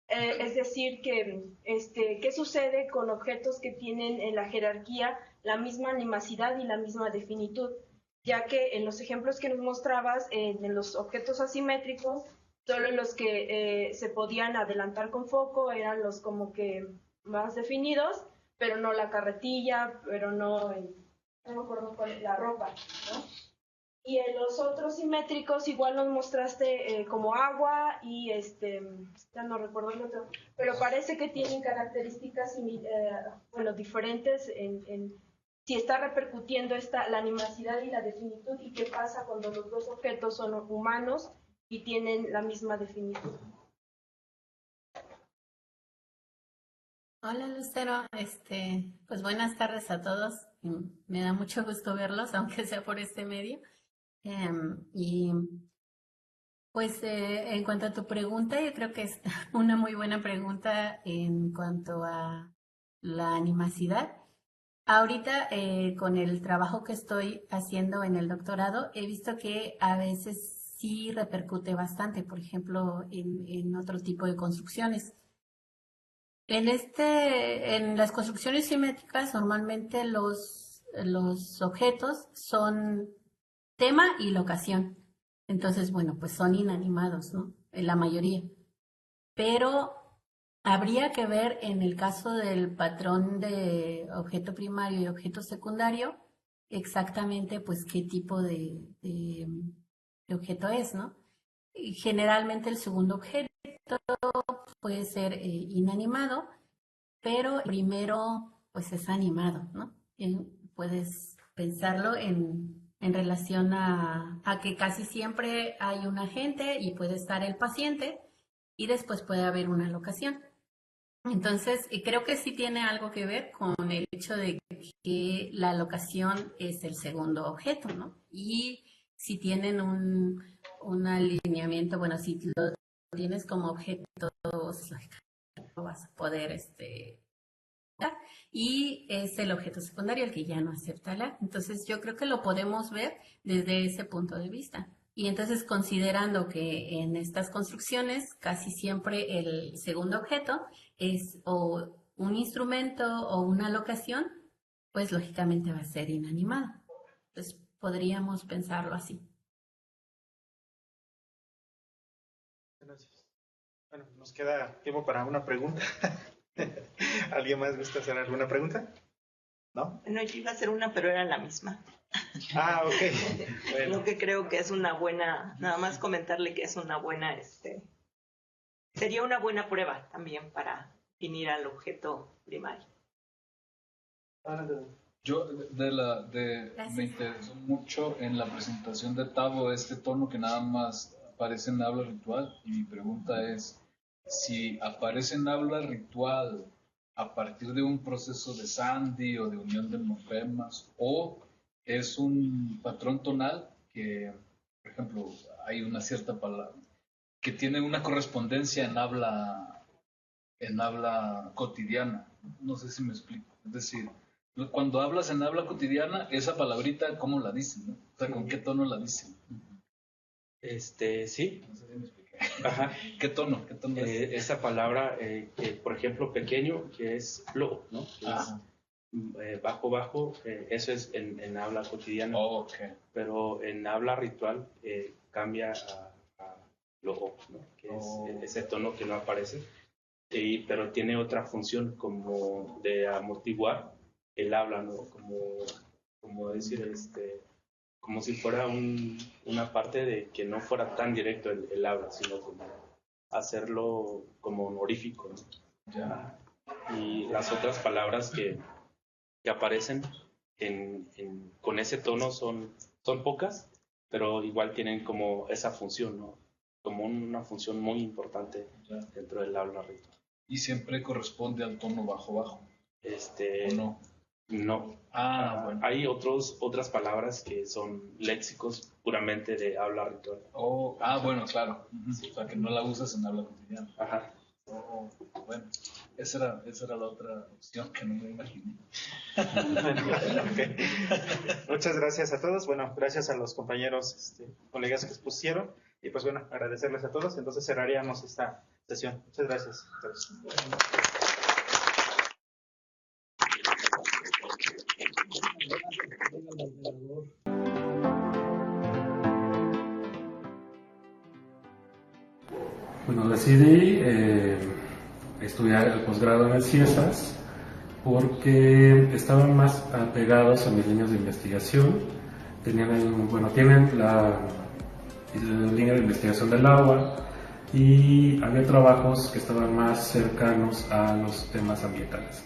Es decir, ¿qué sucede con objetos que tienen en la jerarquía la misma animacidad y la misma definitud? Ya que en los ejemplos que nos mostrabas, en los objetos asimétricos, solo los que se podían adelantar con foco eran los como que más definidos, pero no la carretilla, pero no me acuerdo cuál es, la ropa, ¿no? Y en los otros simétricos igual nos mostraste como agua y ya no recuerdo el otro, pero parece que tienen características diferentes en si está repercutiendo la animacidad y la definitud, y qué pasa cuando los dos objetos son humanos y tienen la misma definitud. Hola Lucero, pues buenas tardes a todos. Me da mucho gusto verlos, aunque sea por este medio. Y pues en cuanto a tu pregunta, yo creo que es una muy buena pregunta en cuanto a la animacidad. Ahorita con el trabajo que estoy haciendo en el doctorado, he visto que a veces sí repercute bastante, por ejemplo, en otro tipo de construcciones. En las construcciones simétricas, normalmente los objetos son tema y locación. Entonces, bueno, pues son inanimados, ¿no? En la mayoría. Pero habría que ver en el caso del patrón de objeto primario y objeto secundario, exactamente pues qué tipo de objeto es, ¿no? Y generalmente el segundo objeto puede ser inanimado, pero el primero pues es animado, ¿no? Puedes pensarlo en relación a que casi siempre hay un agente y puede estar el paciente y después puede haber una locación. Entonces, creo que sí tiene algo que ver con el hecho de que la locación es el segundo objeto, ¿no? Y si tienen un alineamiento, bueno, si lo tienes como objeto, lo vas a poder y es el objeto secundario el que ya no acepta la. Entonces yo creo que lo podemos ver desde ese punto de vista. Y entonces considerando que en estas construcciones casi siempre el segundo objeto es o un instrumento o una locación, pues lógicamente va a ser inanimado. Entonces podríamos pensarlo así. Gracias. Bueno, nos queda tiempo para una pregunta. ¿Alguien más gusta hacer alguna pregunta? ¿No? Bueno, yo iba a hacer una, pero era la misma. Ah, ok. Bueno. Lo que creo que es una buena, nada más comentarle que es una buena, sería una buena prueba también para definir al objeto primario. Me interesó mucho en la presentación de Tavo este tono que nada más aparece en habla ritual, y mi pregunta es si aparece en habla ritual a partir de un proceso de sandhi o de unión de morfemas, o es un patrón tonal que, por ejemplo, hay una cierta palabra que tiene una correspondencia en habla cotidiana. No sé si me explico. Es decir, cuando hablas en habla cotidiana, esa palabrita, ¿cómo la dicen? ¿No? O sea, ¿con qué tono la dicen? Sí. No sé si me expliqué. Ajá. ¿Qué tono? ¿Qué tono es? Esa palabra, que, por ejemplo, pequeño, que es flo, ¿no? Que es, bajo, eso es en habla cotidiana. Oh, okay. Pero en habla ritual cambia a lo, ¿no? Que es ese tono que no aparece. Pero tiene otra función como de amortiguar el habla, ¿no? Como decir, como si fuera una parte de que no fuera tan directo el habla, sino como hacerlo como honorífico, ¿no? Ya. Y las otras palabras que aparecen con ese tono son pocas, pero igual tienen como esa función, ¿no? Como una función muy importante dentro del habla ritual. ¿Y siempre corresponde al tono bajo? ¿O no? No. Bueno. Hay otras palabras que son léxicos puramente de habla ritual. Bueno, claro. Sí. O sea, que no la usas en habla cotidiana. Ajá. Bueno, esa era la otra opción que no me imaginé. Okay. Muchas gracias a todos. Bueno, gracias a los compañeros, colegas que expusieron. Y pues bueno, agradecerles a todos. Entonces cerraríamos esta sesión. Muchas gracias a todos. Bueno, decidí estudiar el posgrado en el CIESAS porque estaban más apegados a mis líneas de investigación. Tienen la línea de investigación del agua y había trabajos que estaban más cercanos a los temas ambientales.